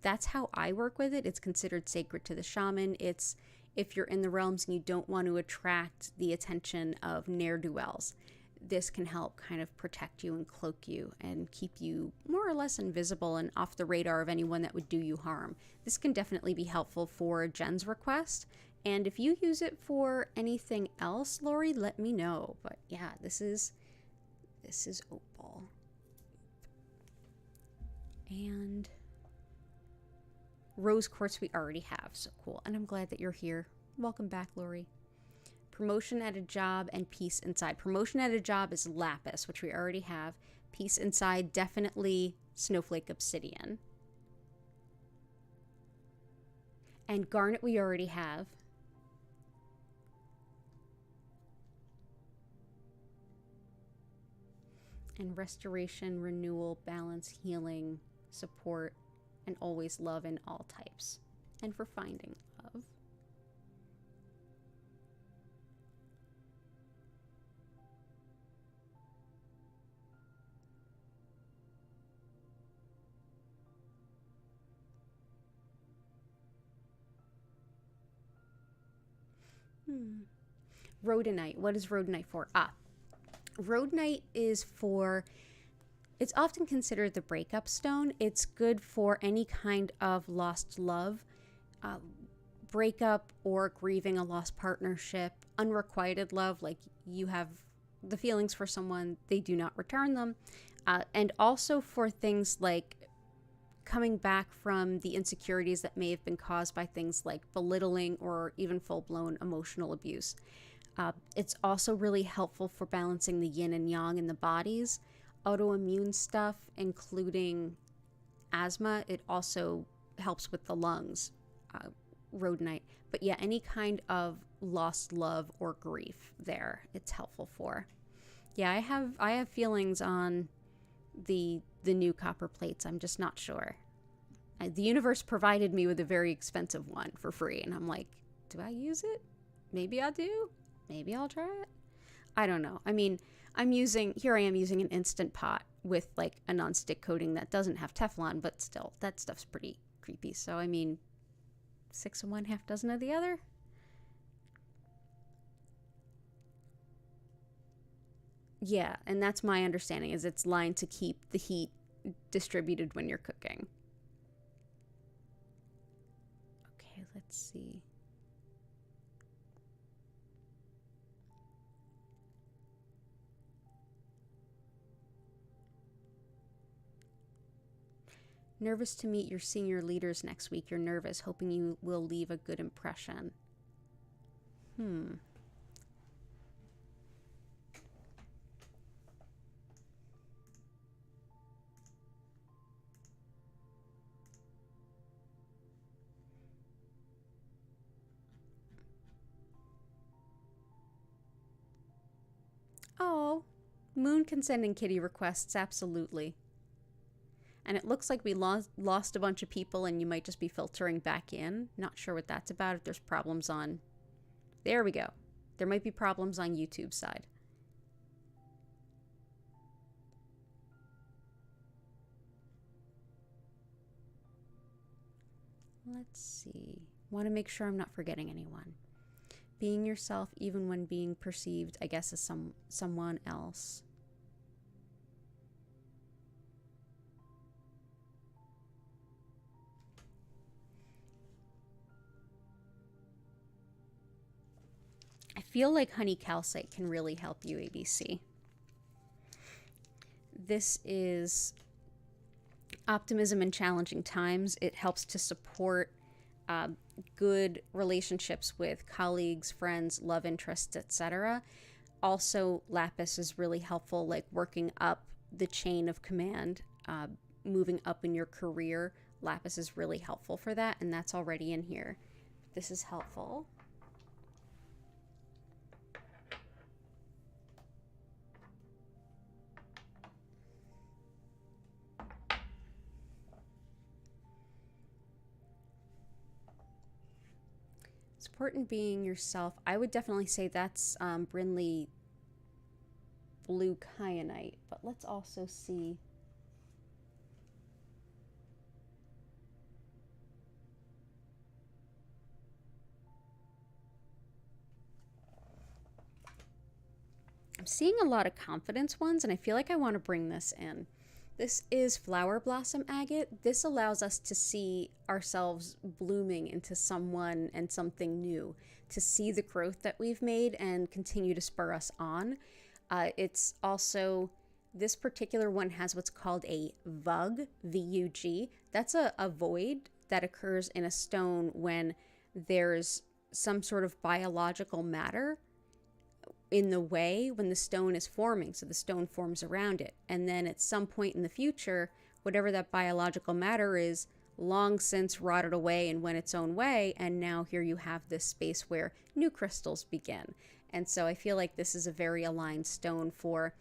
S1: That's how I work with it. It's considered sacred to the shaman. It's if you're in the realms and you don't want to attract the attention of ne'er-do-wells, this can help kind of protect you and cloak you and keep you more or less invisible and off the radar of anyone that would do you harm. This can definitely be helpful for Jen's request. And if you use it for anything else, Lori, let me know. But yeah, this is opal. And rose quartz we already have, so cool. And I'm glad that you're here. Welcome back, Lori. Promotion at a job and peace inside. Promotion at a job is lapis, which we already have. Peace inside, definitely snowflake obsidian. And garnet we already have. And restoration, renewal, balance, healing, support, and always love in all types. And for finding love. Rhodonite. What is rhodonite for? Rhodonite is for, it's often considered the breakup stone. It's good for any kind of lost love, breakup or grieving a lost partnership, unrequited love, like you have the feelings for someone, they do not return them, and also for things like coming back from the insecurities that may have been caused by things like belittling or even full-blown emotional abuse. It's also really helpful for balancing the yin and yang in the bodies. Autoimmune stuff, including asthma, it also helps with the lungs, rhodonite. But yeah, any kind of lost love or grief there, it's helpful for. Yeah, I have feelings on the new copper plates. I'm just not sure. The universe provided me with a very expensive one for free, and I'm like, do I use it? Maybe I do. Maybe I'll try it. I don't know. I mean, I am using an Instant Pot with like a non-stick coating that doesn't have Teflon, but still, that stuff's pretty creepy. So, I mean, 6 of one, half dozen of the other. Yeah, and that's my understanding, is it's lined to keep the heat distributed when you're cooking. Okay, let's see. Nervous to meet your senior leaders next week. You're nervous, hoping you will leave a good impression. Oh, Moon can send in kitty requests, absolutely. And it looks like we lost a bunch of people, and you might just be filtering back in. Not sure what that's about, if there's problems on... There we go. There might be problems on YouTube's side. Let's see. Want to make sure I'm not forgetting anyone. Being yourself even when being perceived, I guess, as someone else. I feel like honey calcite can really help you, ABC. This is optimism in challenging times. It helps to support good relationships with colleagues, friends, love interests, etc. Also, Lapis is really helpful, like working up the chain of command, moving up in your career. Lapis is really helpful for that, and that's already in here. This is helpful. Important being yourself. I would definitely say that's Brinley Blue Kyanite, but let's also see. I'm seeing a lot of confidence ones, and I feel like I want to bring this in. This is Flower Blossom Agate. This allows us to see ourselves blooming into someone and something new, to see the growth that we've made and continue to spur us on. It's also, this particular one has what's called a VUG, V-U-G. That's a void that occurs in a stone when there's some sort of biological matter in the way when the stone is forming. So the stone forms around it. And then at some point in the future, whatever that biological matter is, long since rotted away and went its own way. And now here you have this space where new crystals begin. And so I feel like this is a very aligned stone for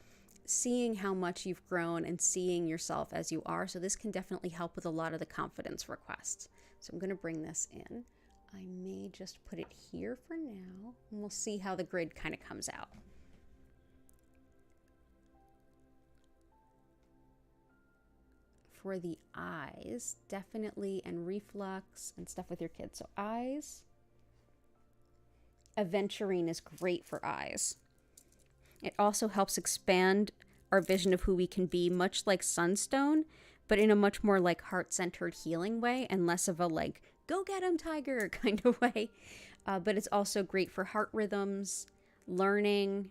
S1: seeing how much you've grown and seeing yourself as you are. So this can definitely help with a lot of the confidence requests. So I'm going to bring this in. I may just put it here for now, and we'll see how the grid kind of comes out. For the eyes, definitely, and reflux and stuff with your kids. So eyes, aventurine is great for eyes. It also helps expand our vision of who we can be, much like sunstone, but in a much more like heart-centered healing way and less of a like, go get him, tiger kind of way. But it's also great for heart rhythms, learning,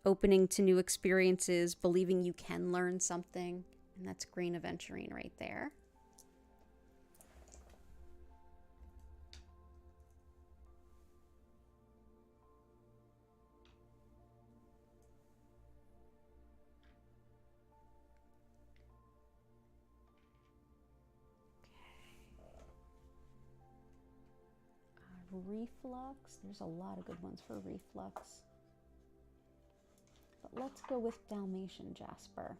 S1: opening to new experiences, believing you can learn something. And that's green aventurine right there. Reflux, there's a lot of good ones for reflux. But let's go with Dalmatian jasper.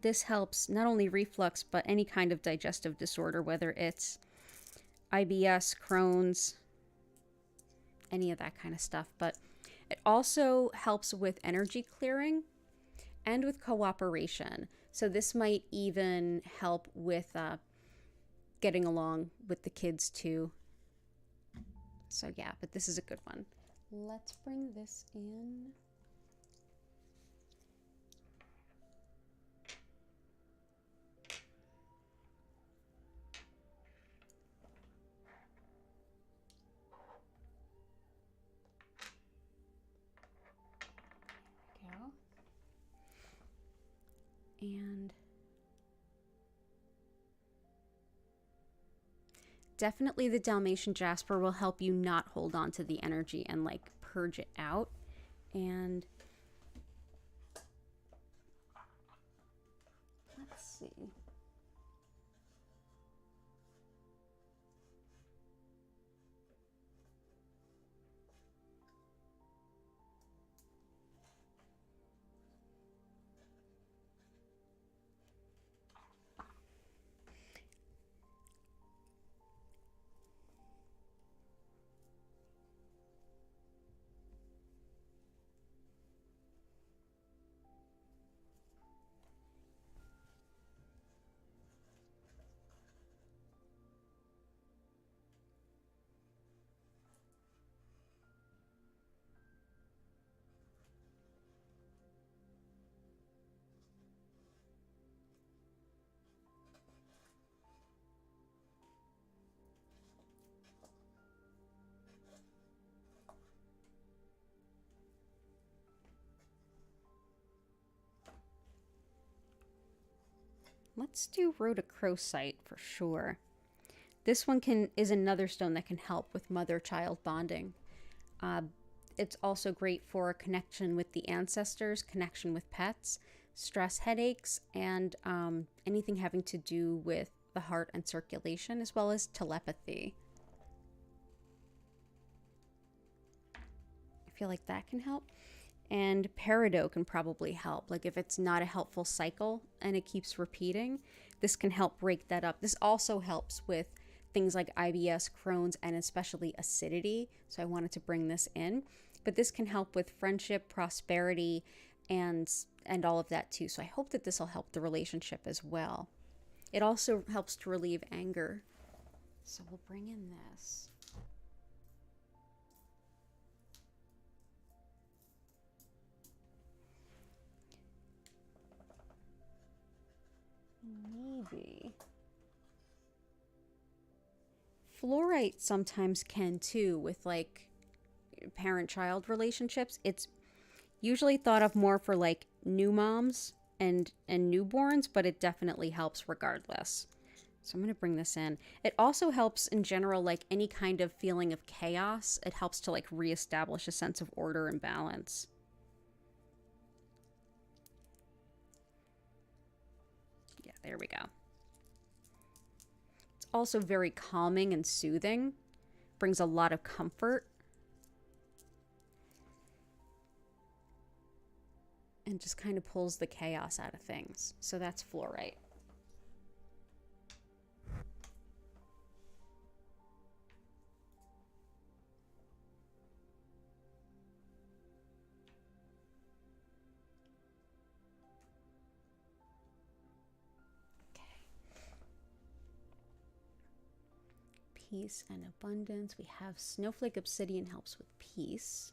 S1: This helps not only reflux, but any kind of digestive disorder, whether it's IBS, Crohn's, any of that kind of stuff. But it also helps with energy clearing and with cooperation. So this might even help with getting along with the kids too. So yeah, but this is a good one. Let's bring this in. There we go. And definitely the Dalmatian jasper will help you not hold on to the energy and like purge it out. And let's see. Let's do rhodochrosite for sure. This one is another stone that can help with mother-child bonding. It's also great for connection with the ancestors, connection with pets, stress headaches, and anything having to do with the heart and circulation, as well as telepathy. I feel like that can help. And peridot can probably help. Like if it's not a helpful cycle and it keeps repeating, this can help break that up. This also helps with things like IBS, Crohn's, and especially acidity. So I wanted to bring this in. But this can help with friendship, prosperity, and all of that too. So I hope that this will help the relationship as well. It also helps to relieve anger. So we'll bring in this. Maybe. Fluorite sometimes can too with like parent-child relationships. It's usually thought of more for like new moms and newborns, but it definitely helps regardless. So I'm going to bring this in. It also helps in general, like any kind of feeling of chaos. It helps to like reestablish a sense of order and balance. Yeah, there we go. It's also very calming and soothing. Brings a lot of comfort. and just kind of pulls the chaos out of things. So that's fluorite. Peace and abundance. We have snowflake obsidian helps with peace.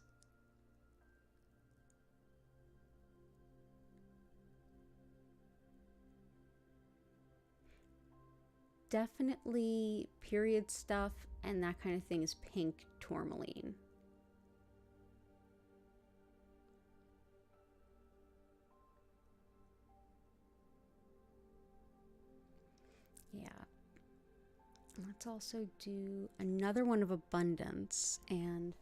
S1: Definitely period stuff and that kind of thing is pink tourmaline. Yeah. Let's also do another one of abundance and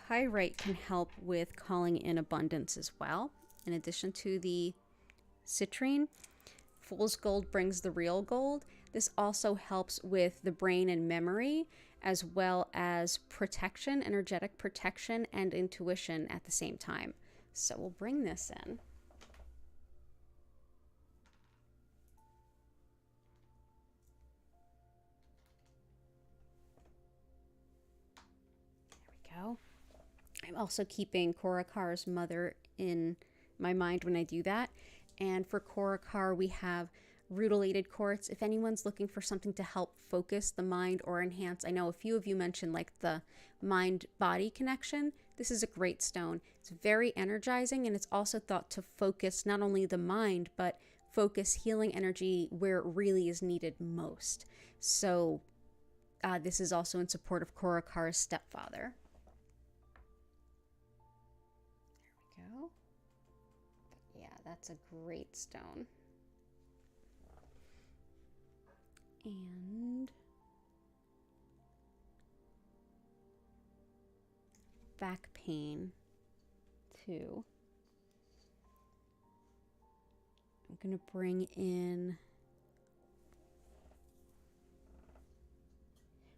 S1: pyrite can help with calling in abundance as well. In addition to the citrine, fool's gold brings the real gold. This also helps with the brain and memory, as well as protection, energetic protection, and intuition at the same time. So we'll bring this in. There we go. I'm also keeping Korakar's mother in my mind when I do that. And for Korakar, we have rutilated quartz. If anyone's looking for something to help focus the mind or enhance, I know a few of you mentioned like the mind-body connection. This is a great stone. It's very energizing, and it's also thought to focus not only the mind, but focus healing energy where it really is needed most. So this is also in support of Korakar's stepfather. That's a great stone. And back pain too. I'm going to bring in,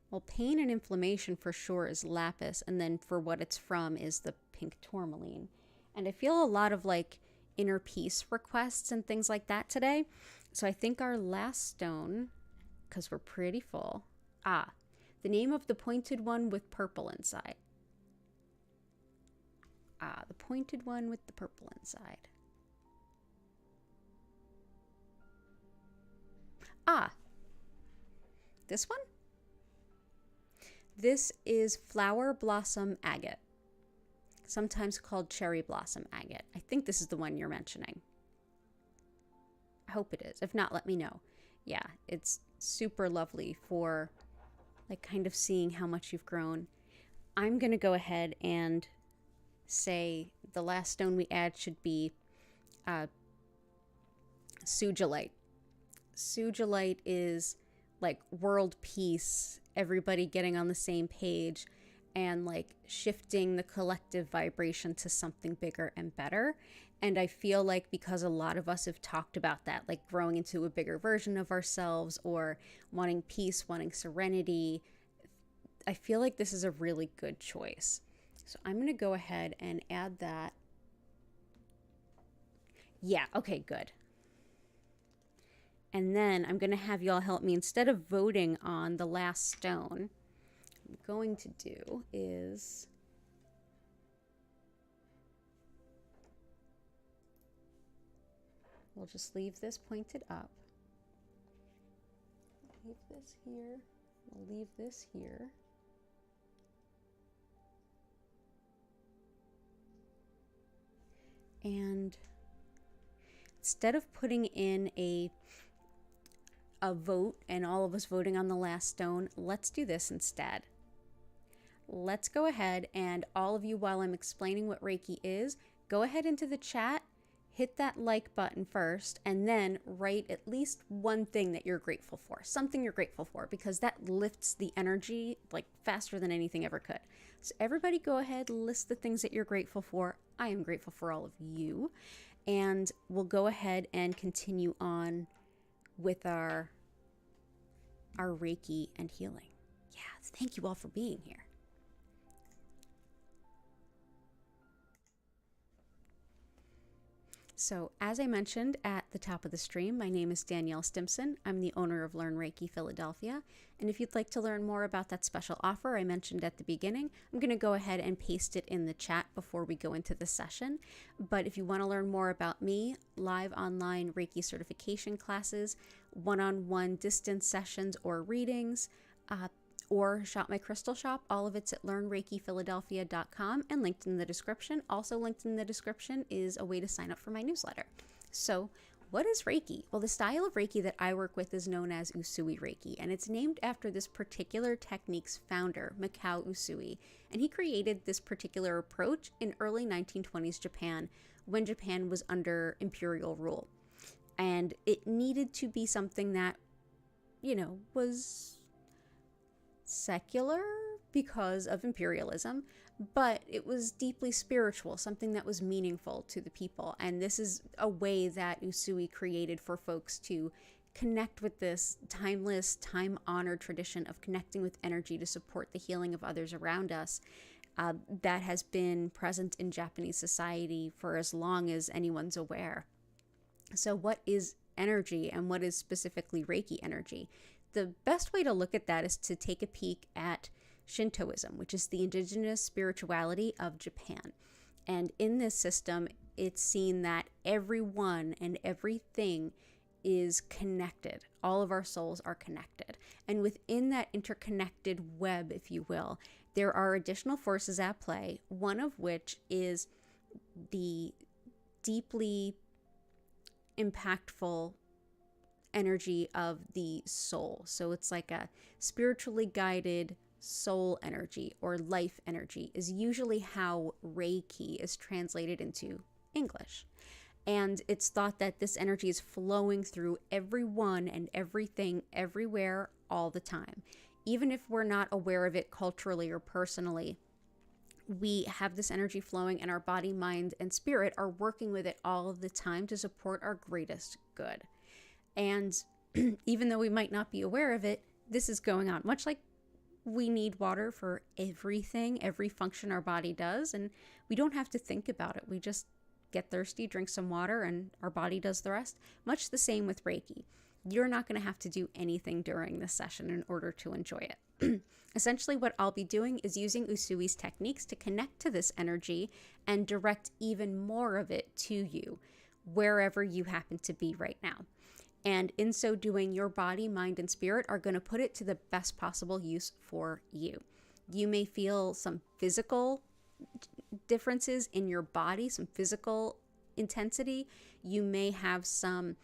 S1: well, pain and inflammation for sure is lapis, and then for what it's from is the pink tourmaline. And I feel a lot of like inner peace requests and things like that today. So I think our last stone, because we're pretty full. The name of the pointed one with purple inside. The pointed one with the purple inside. This one? This is flower blossom agate, sometimes called cherry blossom agate. I think this is the one you're mentioning. I hope it is. If not, let me know. Yeah, it's super lovely for like kind of seeing how much you've grown. I'm going to go ahead and say the last stone we add should be Sugilite. Sugilite is like world peace, everybody getting on the same page, and like shifting the collective vibration to something bigger and better. And I feel like because a lot of us have talked about that, like growing into a bigger version of ourselves or wanting peace, wanting serenity, I feel like this is a really good choice. So I'm going to go ahead and add that. Yeah, okay, good. And then I'm going to have y'all help me. Instead of voting on the last stone, I'm going to do is we'll just leave this pointed up. Leave this here. We'll leave this here. And instead of putting in a vote and all of us voting on the last stone, let's do this instead. Let's go ahead and all of you, while I'm explaining what Reiki is, go ahead into the chat, hit that like button first, and then write at least one thing that you're grateful for, something you're grateful for, because that lifts the energy like faster than anything ever could. So everybody go ahead, list the things that you're grateful for. I am grateful for all of you. And we'll go ahead and continue on with our Reiki and healing. Yeah, thank you all for being here. So, as I mentioned at the top of the stream, my name is Danielle Stimpson. I'm the owner of Learn Reiki Philadelphia. And if you'd like to learn more about that special offer I mentioned at the beginning, I'm going to go ahead and paste it in the chat before we go into the session. But if you want to learn more about me, live online Reiki certification classes, one-on-one distance sessions or readings, or shop my crystal shop, all of it's at learnreikiphiladelphia.com and linked in the description. Also linked in the description is a way to sign up for my newsletter. So what is Reiki? Well, the style of Reiki that I work with is known as Usui Reiki, and it's named after this particular technique's founder, Mikao Usui. And he created this particular approach in early 1920s Japan, when Japan was under imperial rule. And it needed to be something that, was secular because of imperialism, but it was deeply spiritual, something that was meaningful to the people. And this is a way that Usui created for folks to connect with this timeless, time-honored tradition of connecting with energy to support the healing of others around us, that has been present in Japanese society for as long as anyone's aware. So what is energy, and what is specifically Reiki energy? The best way to look at that is to take a peek at Shintoism, which is the indigenous spirituality of Japan. And in this system, it's seen that everyone and everything is connected. All of our souls are connected. And within that interconnected web, if you will, there are additional forces at play, one of which is the deeply impactful energy of the soul. So it's like a spiritually guided soul energy, or life energy is usually how Reiki is translated into English. And it's thought that this energy is flowing through everyone and everything, everywhere, all the time. Even if we're not aware of it culturally or personally, we have this energy flowing, and our body, mind, and spirit are working with it all of the time to support our greatest good. And even though we might not be aware of it, this is going on. Much like we need water for everything, every function our body does, and we don't have to think about it. We just get thirsty, drink some water, and our body does the rest. Much the same with Reiki. You're not going to have to do anything during this session in order to enjoy it. Essentially, what I'll be doing is using Usui's techniques to connect to this energy and direct even more of it to you, wherever you happen to be right now. And in so doing, your body, mind, and spirit are going to put it to the best possible use for you. You may feel some physical differences in your body, some physical intensity. You may have some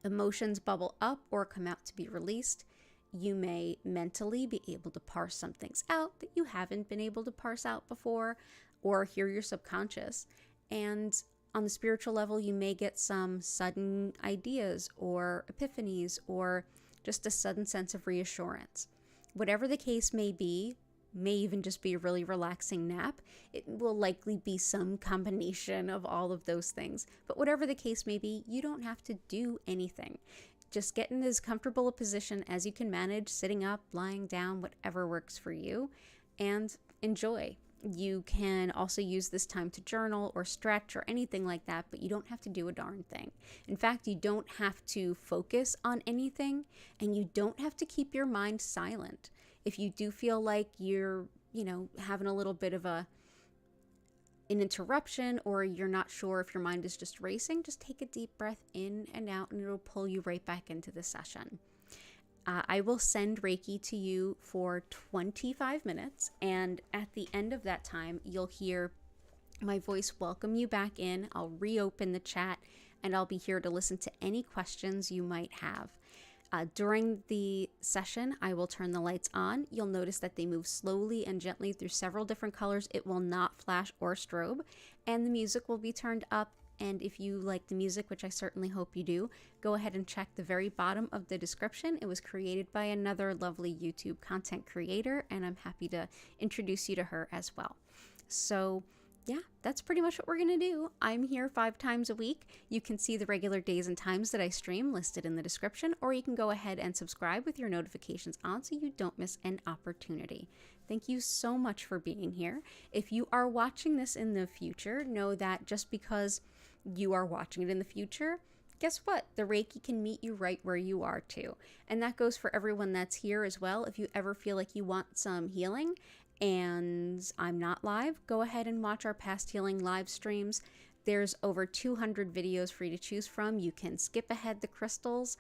S1: emotions bubble up or come out to be released. You may mentally be able to parse some things out that you haven't been able to parse out before, or hear your subconscious. And on the spiritual level, you may get some sudden ideas or epiphanies, or just a sudden sense of reassurance. Whatever the case may be, may even just be a really relaxing nap. It will likely be some combination of all of those things. But whatever the case may be, you don't have to do anything. Just get in as comfortable a position as you can manage, sitting up, lying down, whatever works for you, and enjoy. You can also use this time to journal or stretch or anything like that, but you don't have to do a darn thing. In fact, you don't have to focus on anything, and you don't have to keep your mind silent. If you do feel like you're, having a little bit of an interruption, or you're not sure if your mind is just racing, just take a deep breath in and out, and it'll pull you right back into the session. I will send Reiki to you for 25 minutes, and at the end of that time, you'll hear my voice welcome you back in. I'll reopen the chat, and I'll be here to listen to any questions you might have. During the session, I will turn the lights on. You'll notice that they move slowly and gently through several different colors. It will not flash or strobe, and the music will be turned up And if you like the music, which I certainly hope you do, go ahead and check the very bottom of the description. It was created by another lovely YouTube content creator, and I'm happy to introduce you to her as well. So yeah, that's pretty much what we're going to do. I'm here 5 times a week. You can see the regular days and times that I stream listed in the description, or you can go ahead and subscribe with your notifications on so you don't miss an opportunity. Thank you so much for being here. If you are watching this in the future, know that just because you are watching it in the future, guess what? The Reiki can meet you right where you are too. And that goes for everyone that's here as well. If you ever feel like you want some healing and I'm not live, go ahead and watch our past healing live streams. There's over 200 videos for you to choose from. You can skip ahead the crystals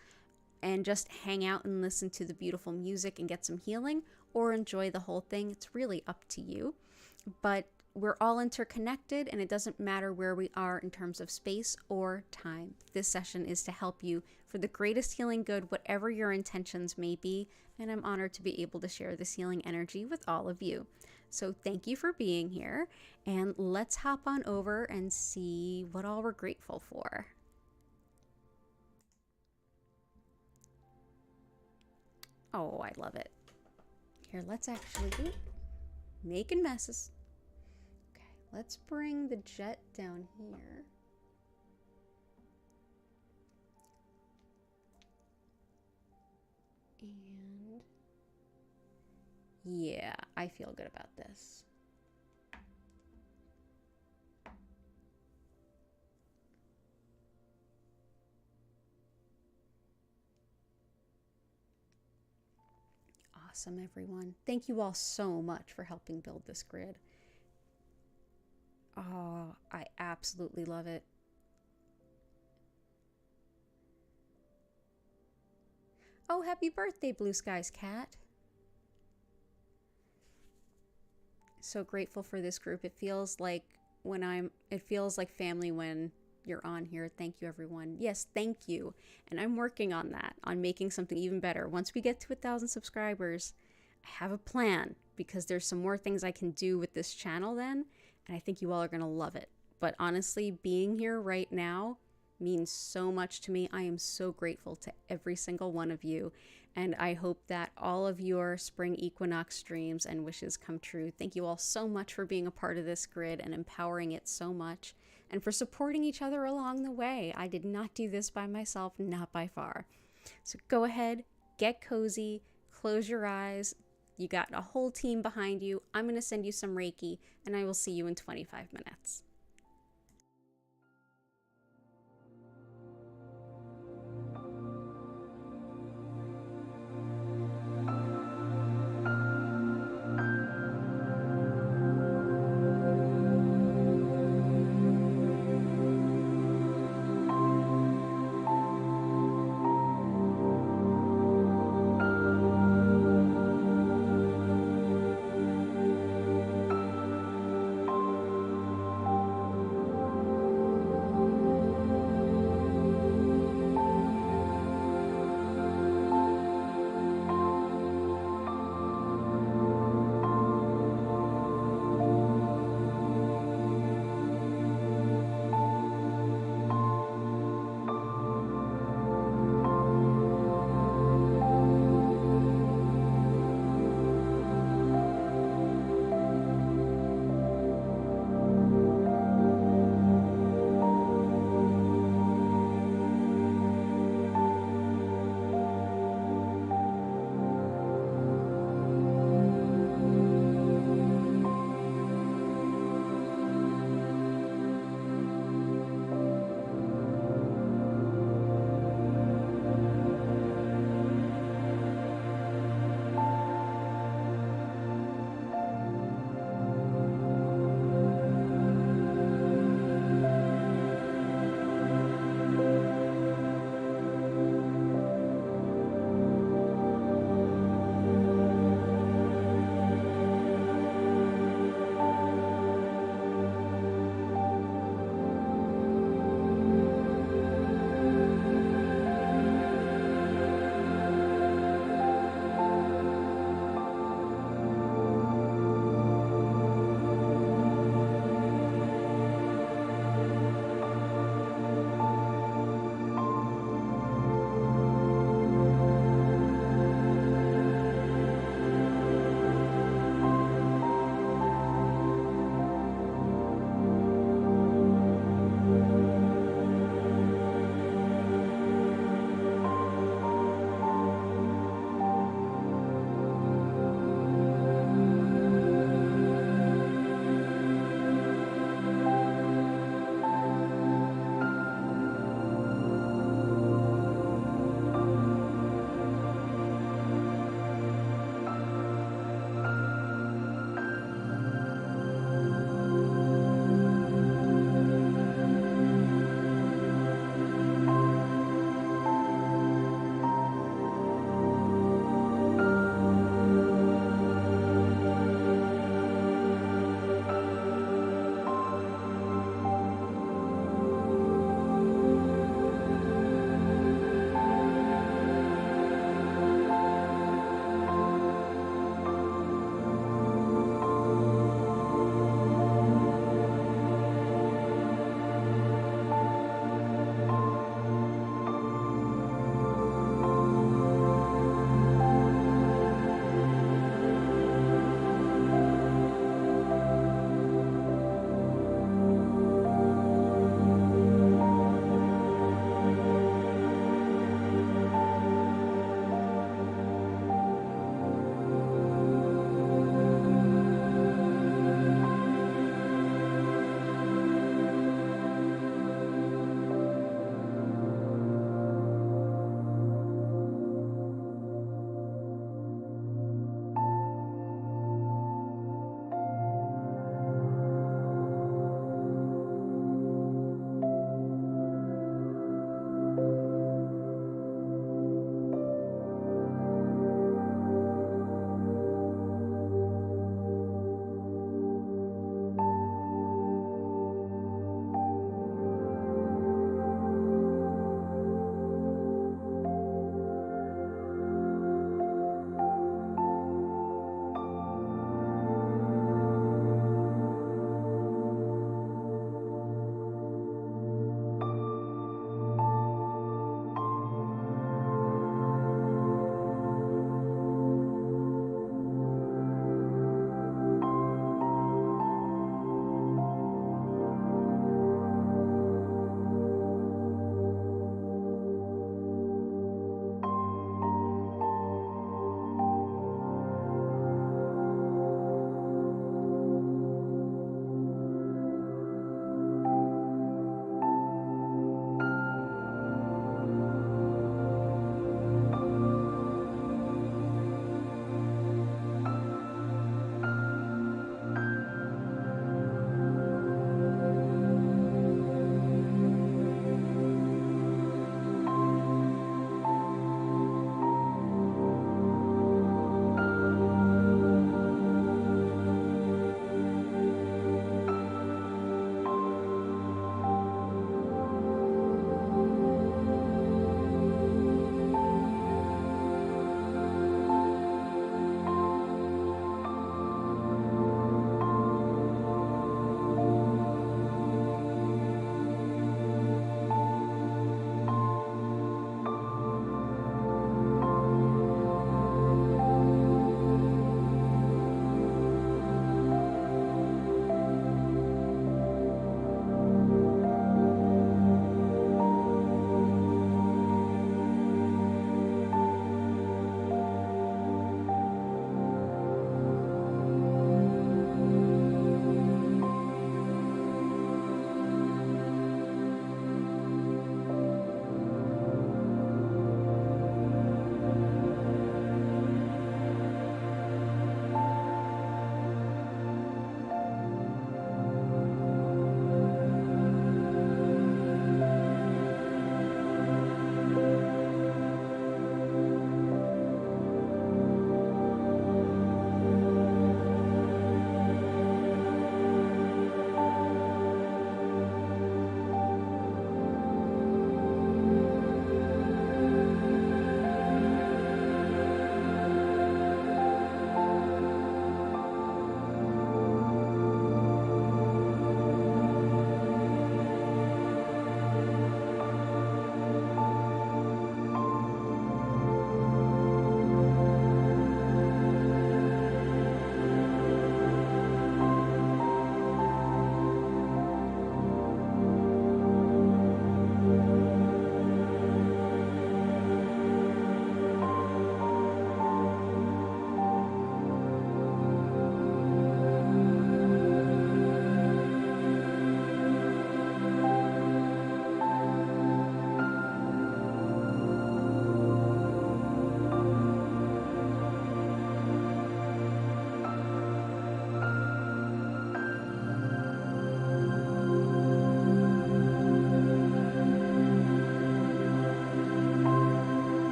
S1: and just hang out and listen to the beautiful music and get some healing, or enjoy the whole thing. It's really up to you. But we're all interconnected, and it doesn't matter where we are in terms of space or time. This session is to help you for the greatest healing good, whatever your intentions may be, and I'm honored to be able to share this healing energy with all of you. So thank you for being here, and let's hop on over and see what all we're grateful for. Oh, I love it. Here, let's actually, making messes. Okay, let's bring the jet down here. And yeah, I feel good about this. Awesome, everyone. Thank you all so much for helping build this grid. Oh, I absolutely love it. Oh, happy birthday, Blue Skies Cat. So grateful for this group. It feels like family when you're on here. Thank you, everyone. Yes, thank you. And I'm working on that, on making something even better. Once we get to 1,000 subscribers, I have a plan, because there's some more things I can do with this channel then, and I think you all are going to love it. But honestly, being here right now means so much to me. I am so grateful to every single one of you, and I hope that all of your spring equinox dreams and wishes come true. Thank you all so much for being a part of this grid and empowering it so much, and for supporting each other along the way. I did not do this by myself, not by far. So go ahead, get cozy, close your eyes. You got a whole team behind you. I'm going to send you some Reiki, and I will see you in 25 minutes.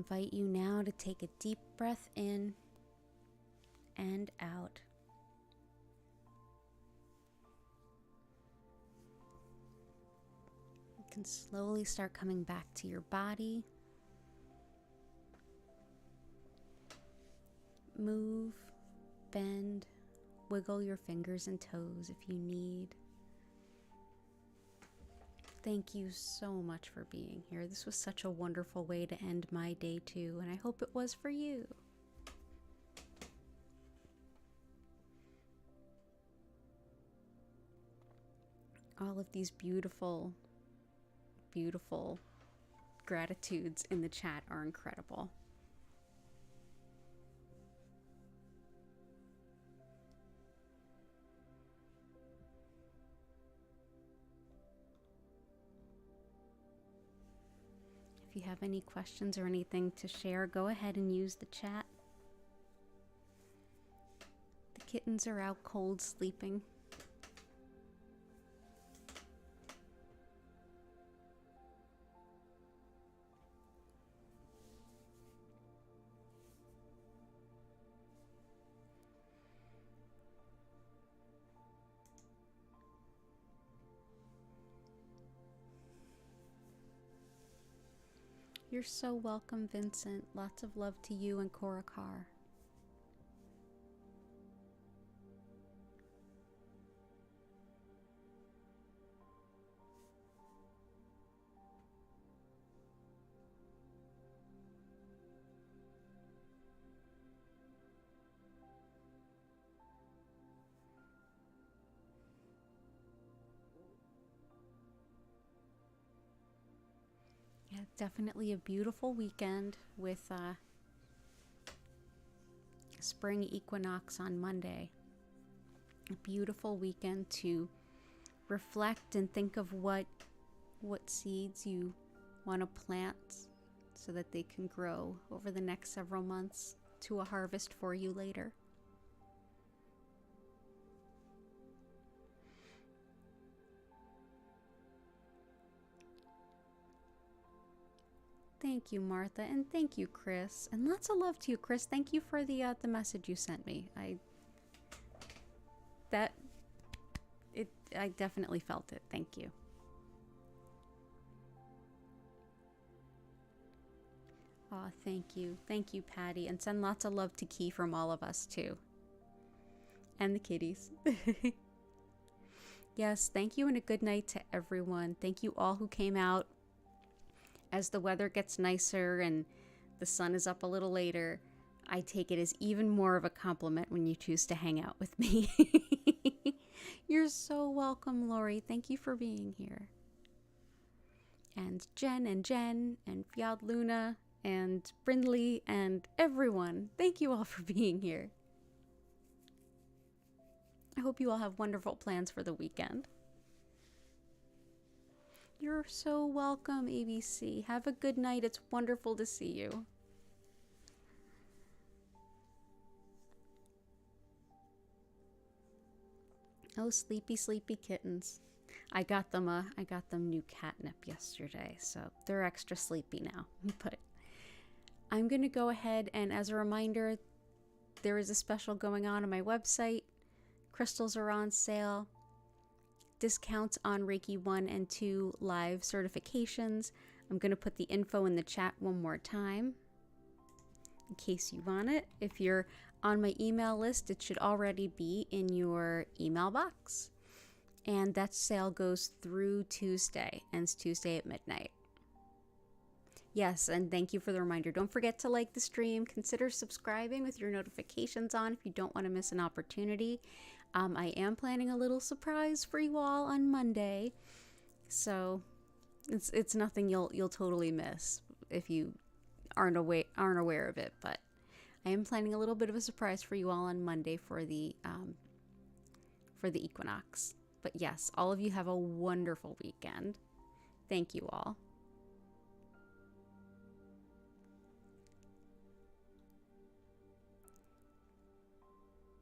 S1: invite you now to take a deep breath in and out. You can slowly start coming back to your body. Move, bend, wiggle your fingers and toes if you need. Thank you so much for being here. This was such a wonderful way to end my day too, and I hope it was for you. All of these beautiful, beautiful gratitudes in the chat are incredible. If you have any questions or anything to share, go ahead and use the chat. The kittens are out cold sleeping. You're so welcome, Vincent. Lots of love to you and Korakar. Yeah, definitely a beautiful weekend with spring equinox on Monday. A beautiful weekend to reflect and think of what seeds you want to plant so that they can grow over the next several months to a harvest for you later. Thank you, Martha, and thank you, Chris, and lots of love to you, Chris. Thank you for the message you sent me. I definitely felt it. Thank you. Oh, thank you, Patty, and send lots of love to Key from all of us too, and the kitties. Yes, thank you, and a good night to everyone. Thank you all who came out. As the weather gets nicer and the sun is up a little later, I take it as even more of a compliment when you choose to hang out with me. You're so welcome, Lori. Thank you for being here. And Jen and Fiad Luna and Brindley and everyone, thank you all for being here. I hope you all have wonderful plans for the weekend. You're so welcome, ABC. Have a good night. It's wonderful to see you. Oh, sleepy, sleepy kittens. I got them new catnip yesterday, so they're extra sleepy now. But I'm going to go ahead and, as a reminder, there is a special going on my website. Crystals are on sale. Discounts on Reiki 1 and 2 live certifications. I'm going to put the info in the chat one more time in case you want it. If you're on my email list, it should already be in your email box. And that sale goes through Tuesday, ends Tuesday at midnight. Yes, and thank you for the reminder. Don't forget to like the stream. Consider subscribing with your notifications on if you don't want to miss an opportunity. I am planning a little surprise for you all on Monday, so it's nothing you'll totally miss if you aren't aware of it. But I am planning a little bit of a surprise for you all on Monday for the equinox. But yes, all of you have a wonderful weekend. Thank you all.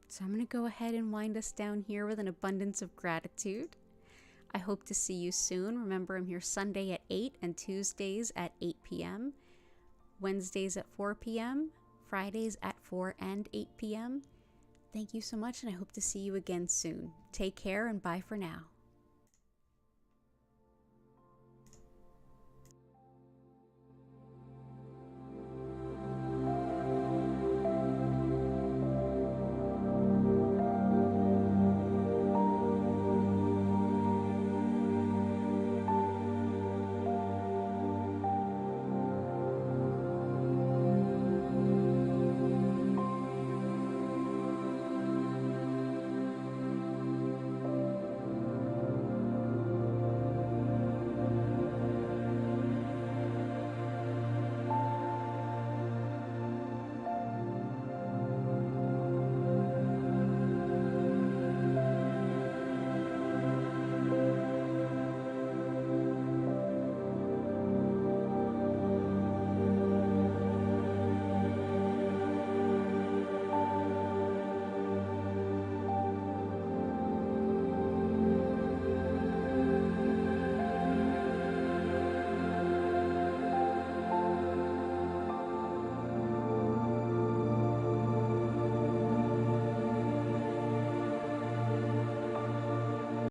S1: So I'm going to go ahead and wind us down here with an abundance of gratitude. I hope to see you soon. Remember, I'm here Sunday at 8 and Tuesdays at 8 p.m. Wednesdays at 4 p.m., Fridays at 4 and 8 p.m. Thank you so much, and I hope to see you again soon. Take care and bye for now.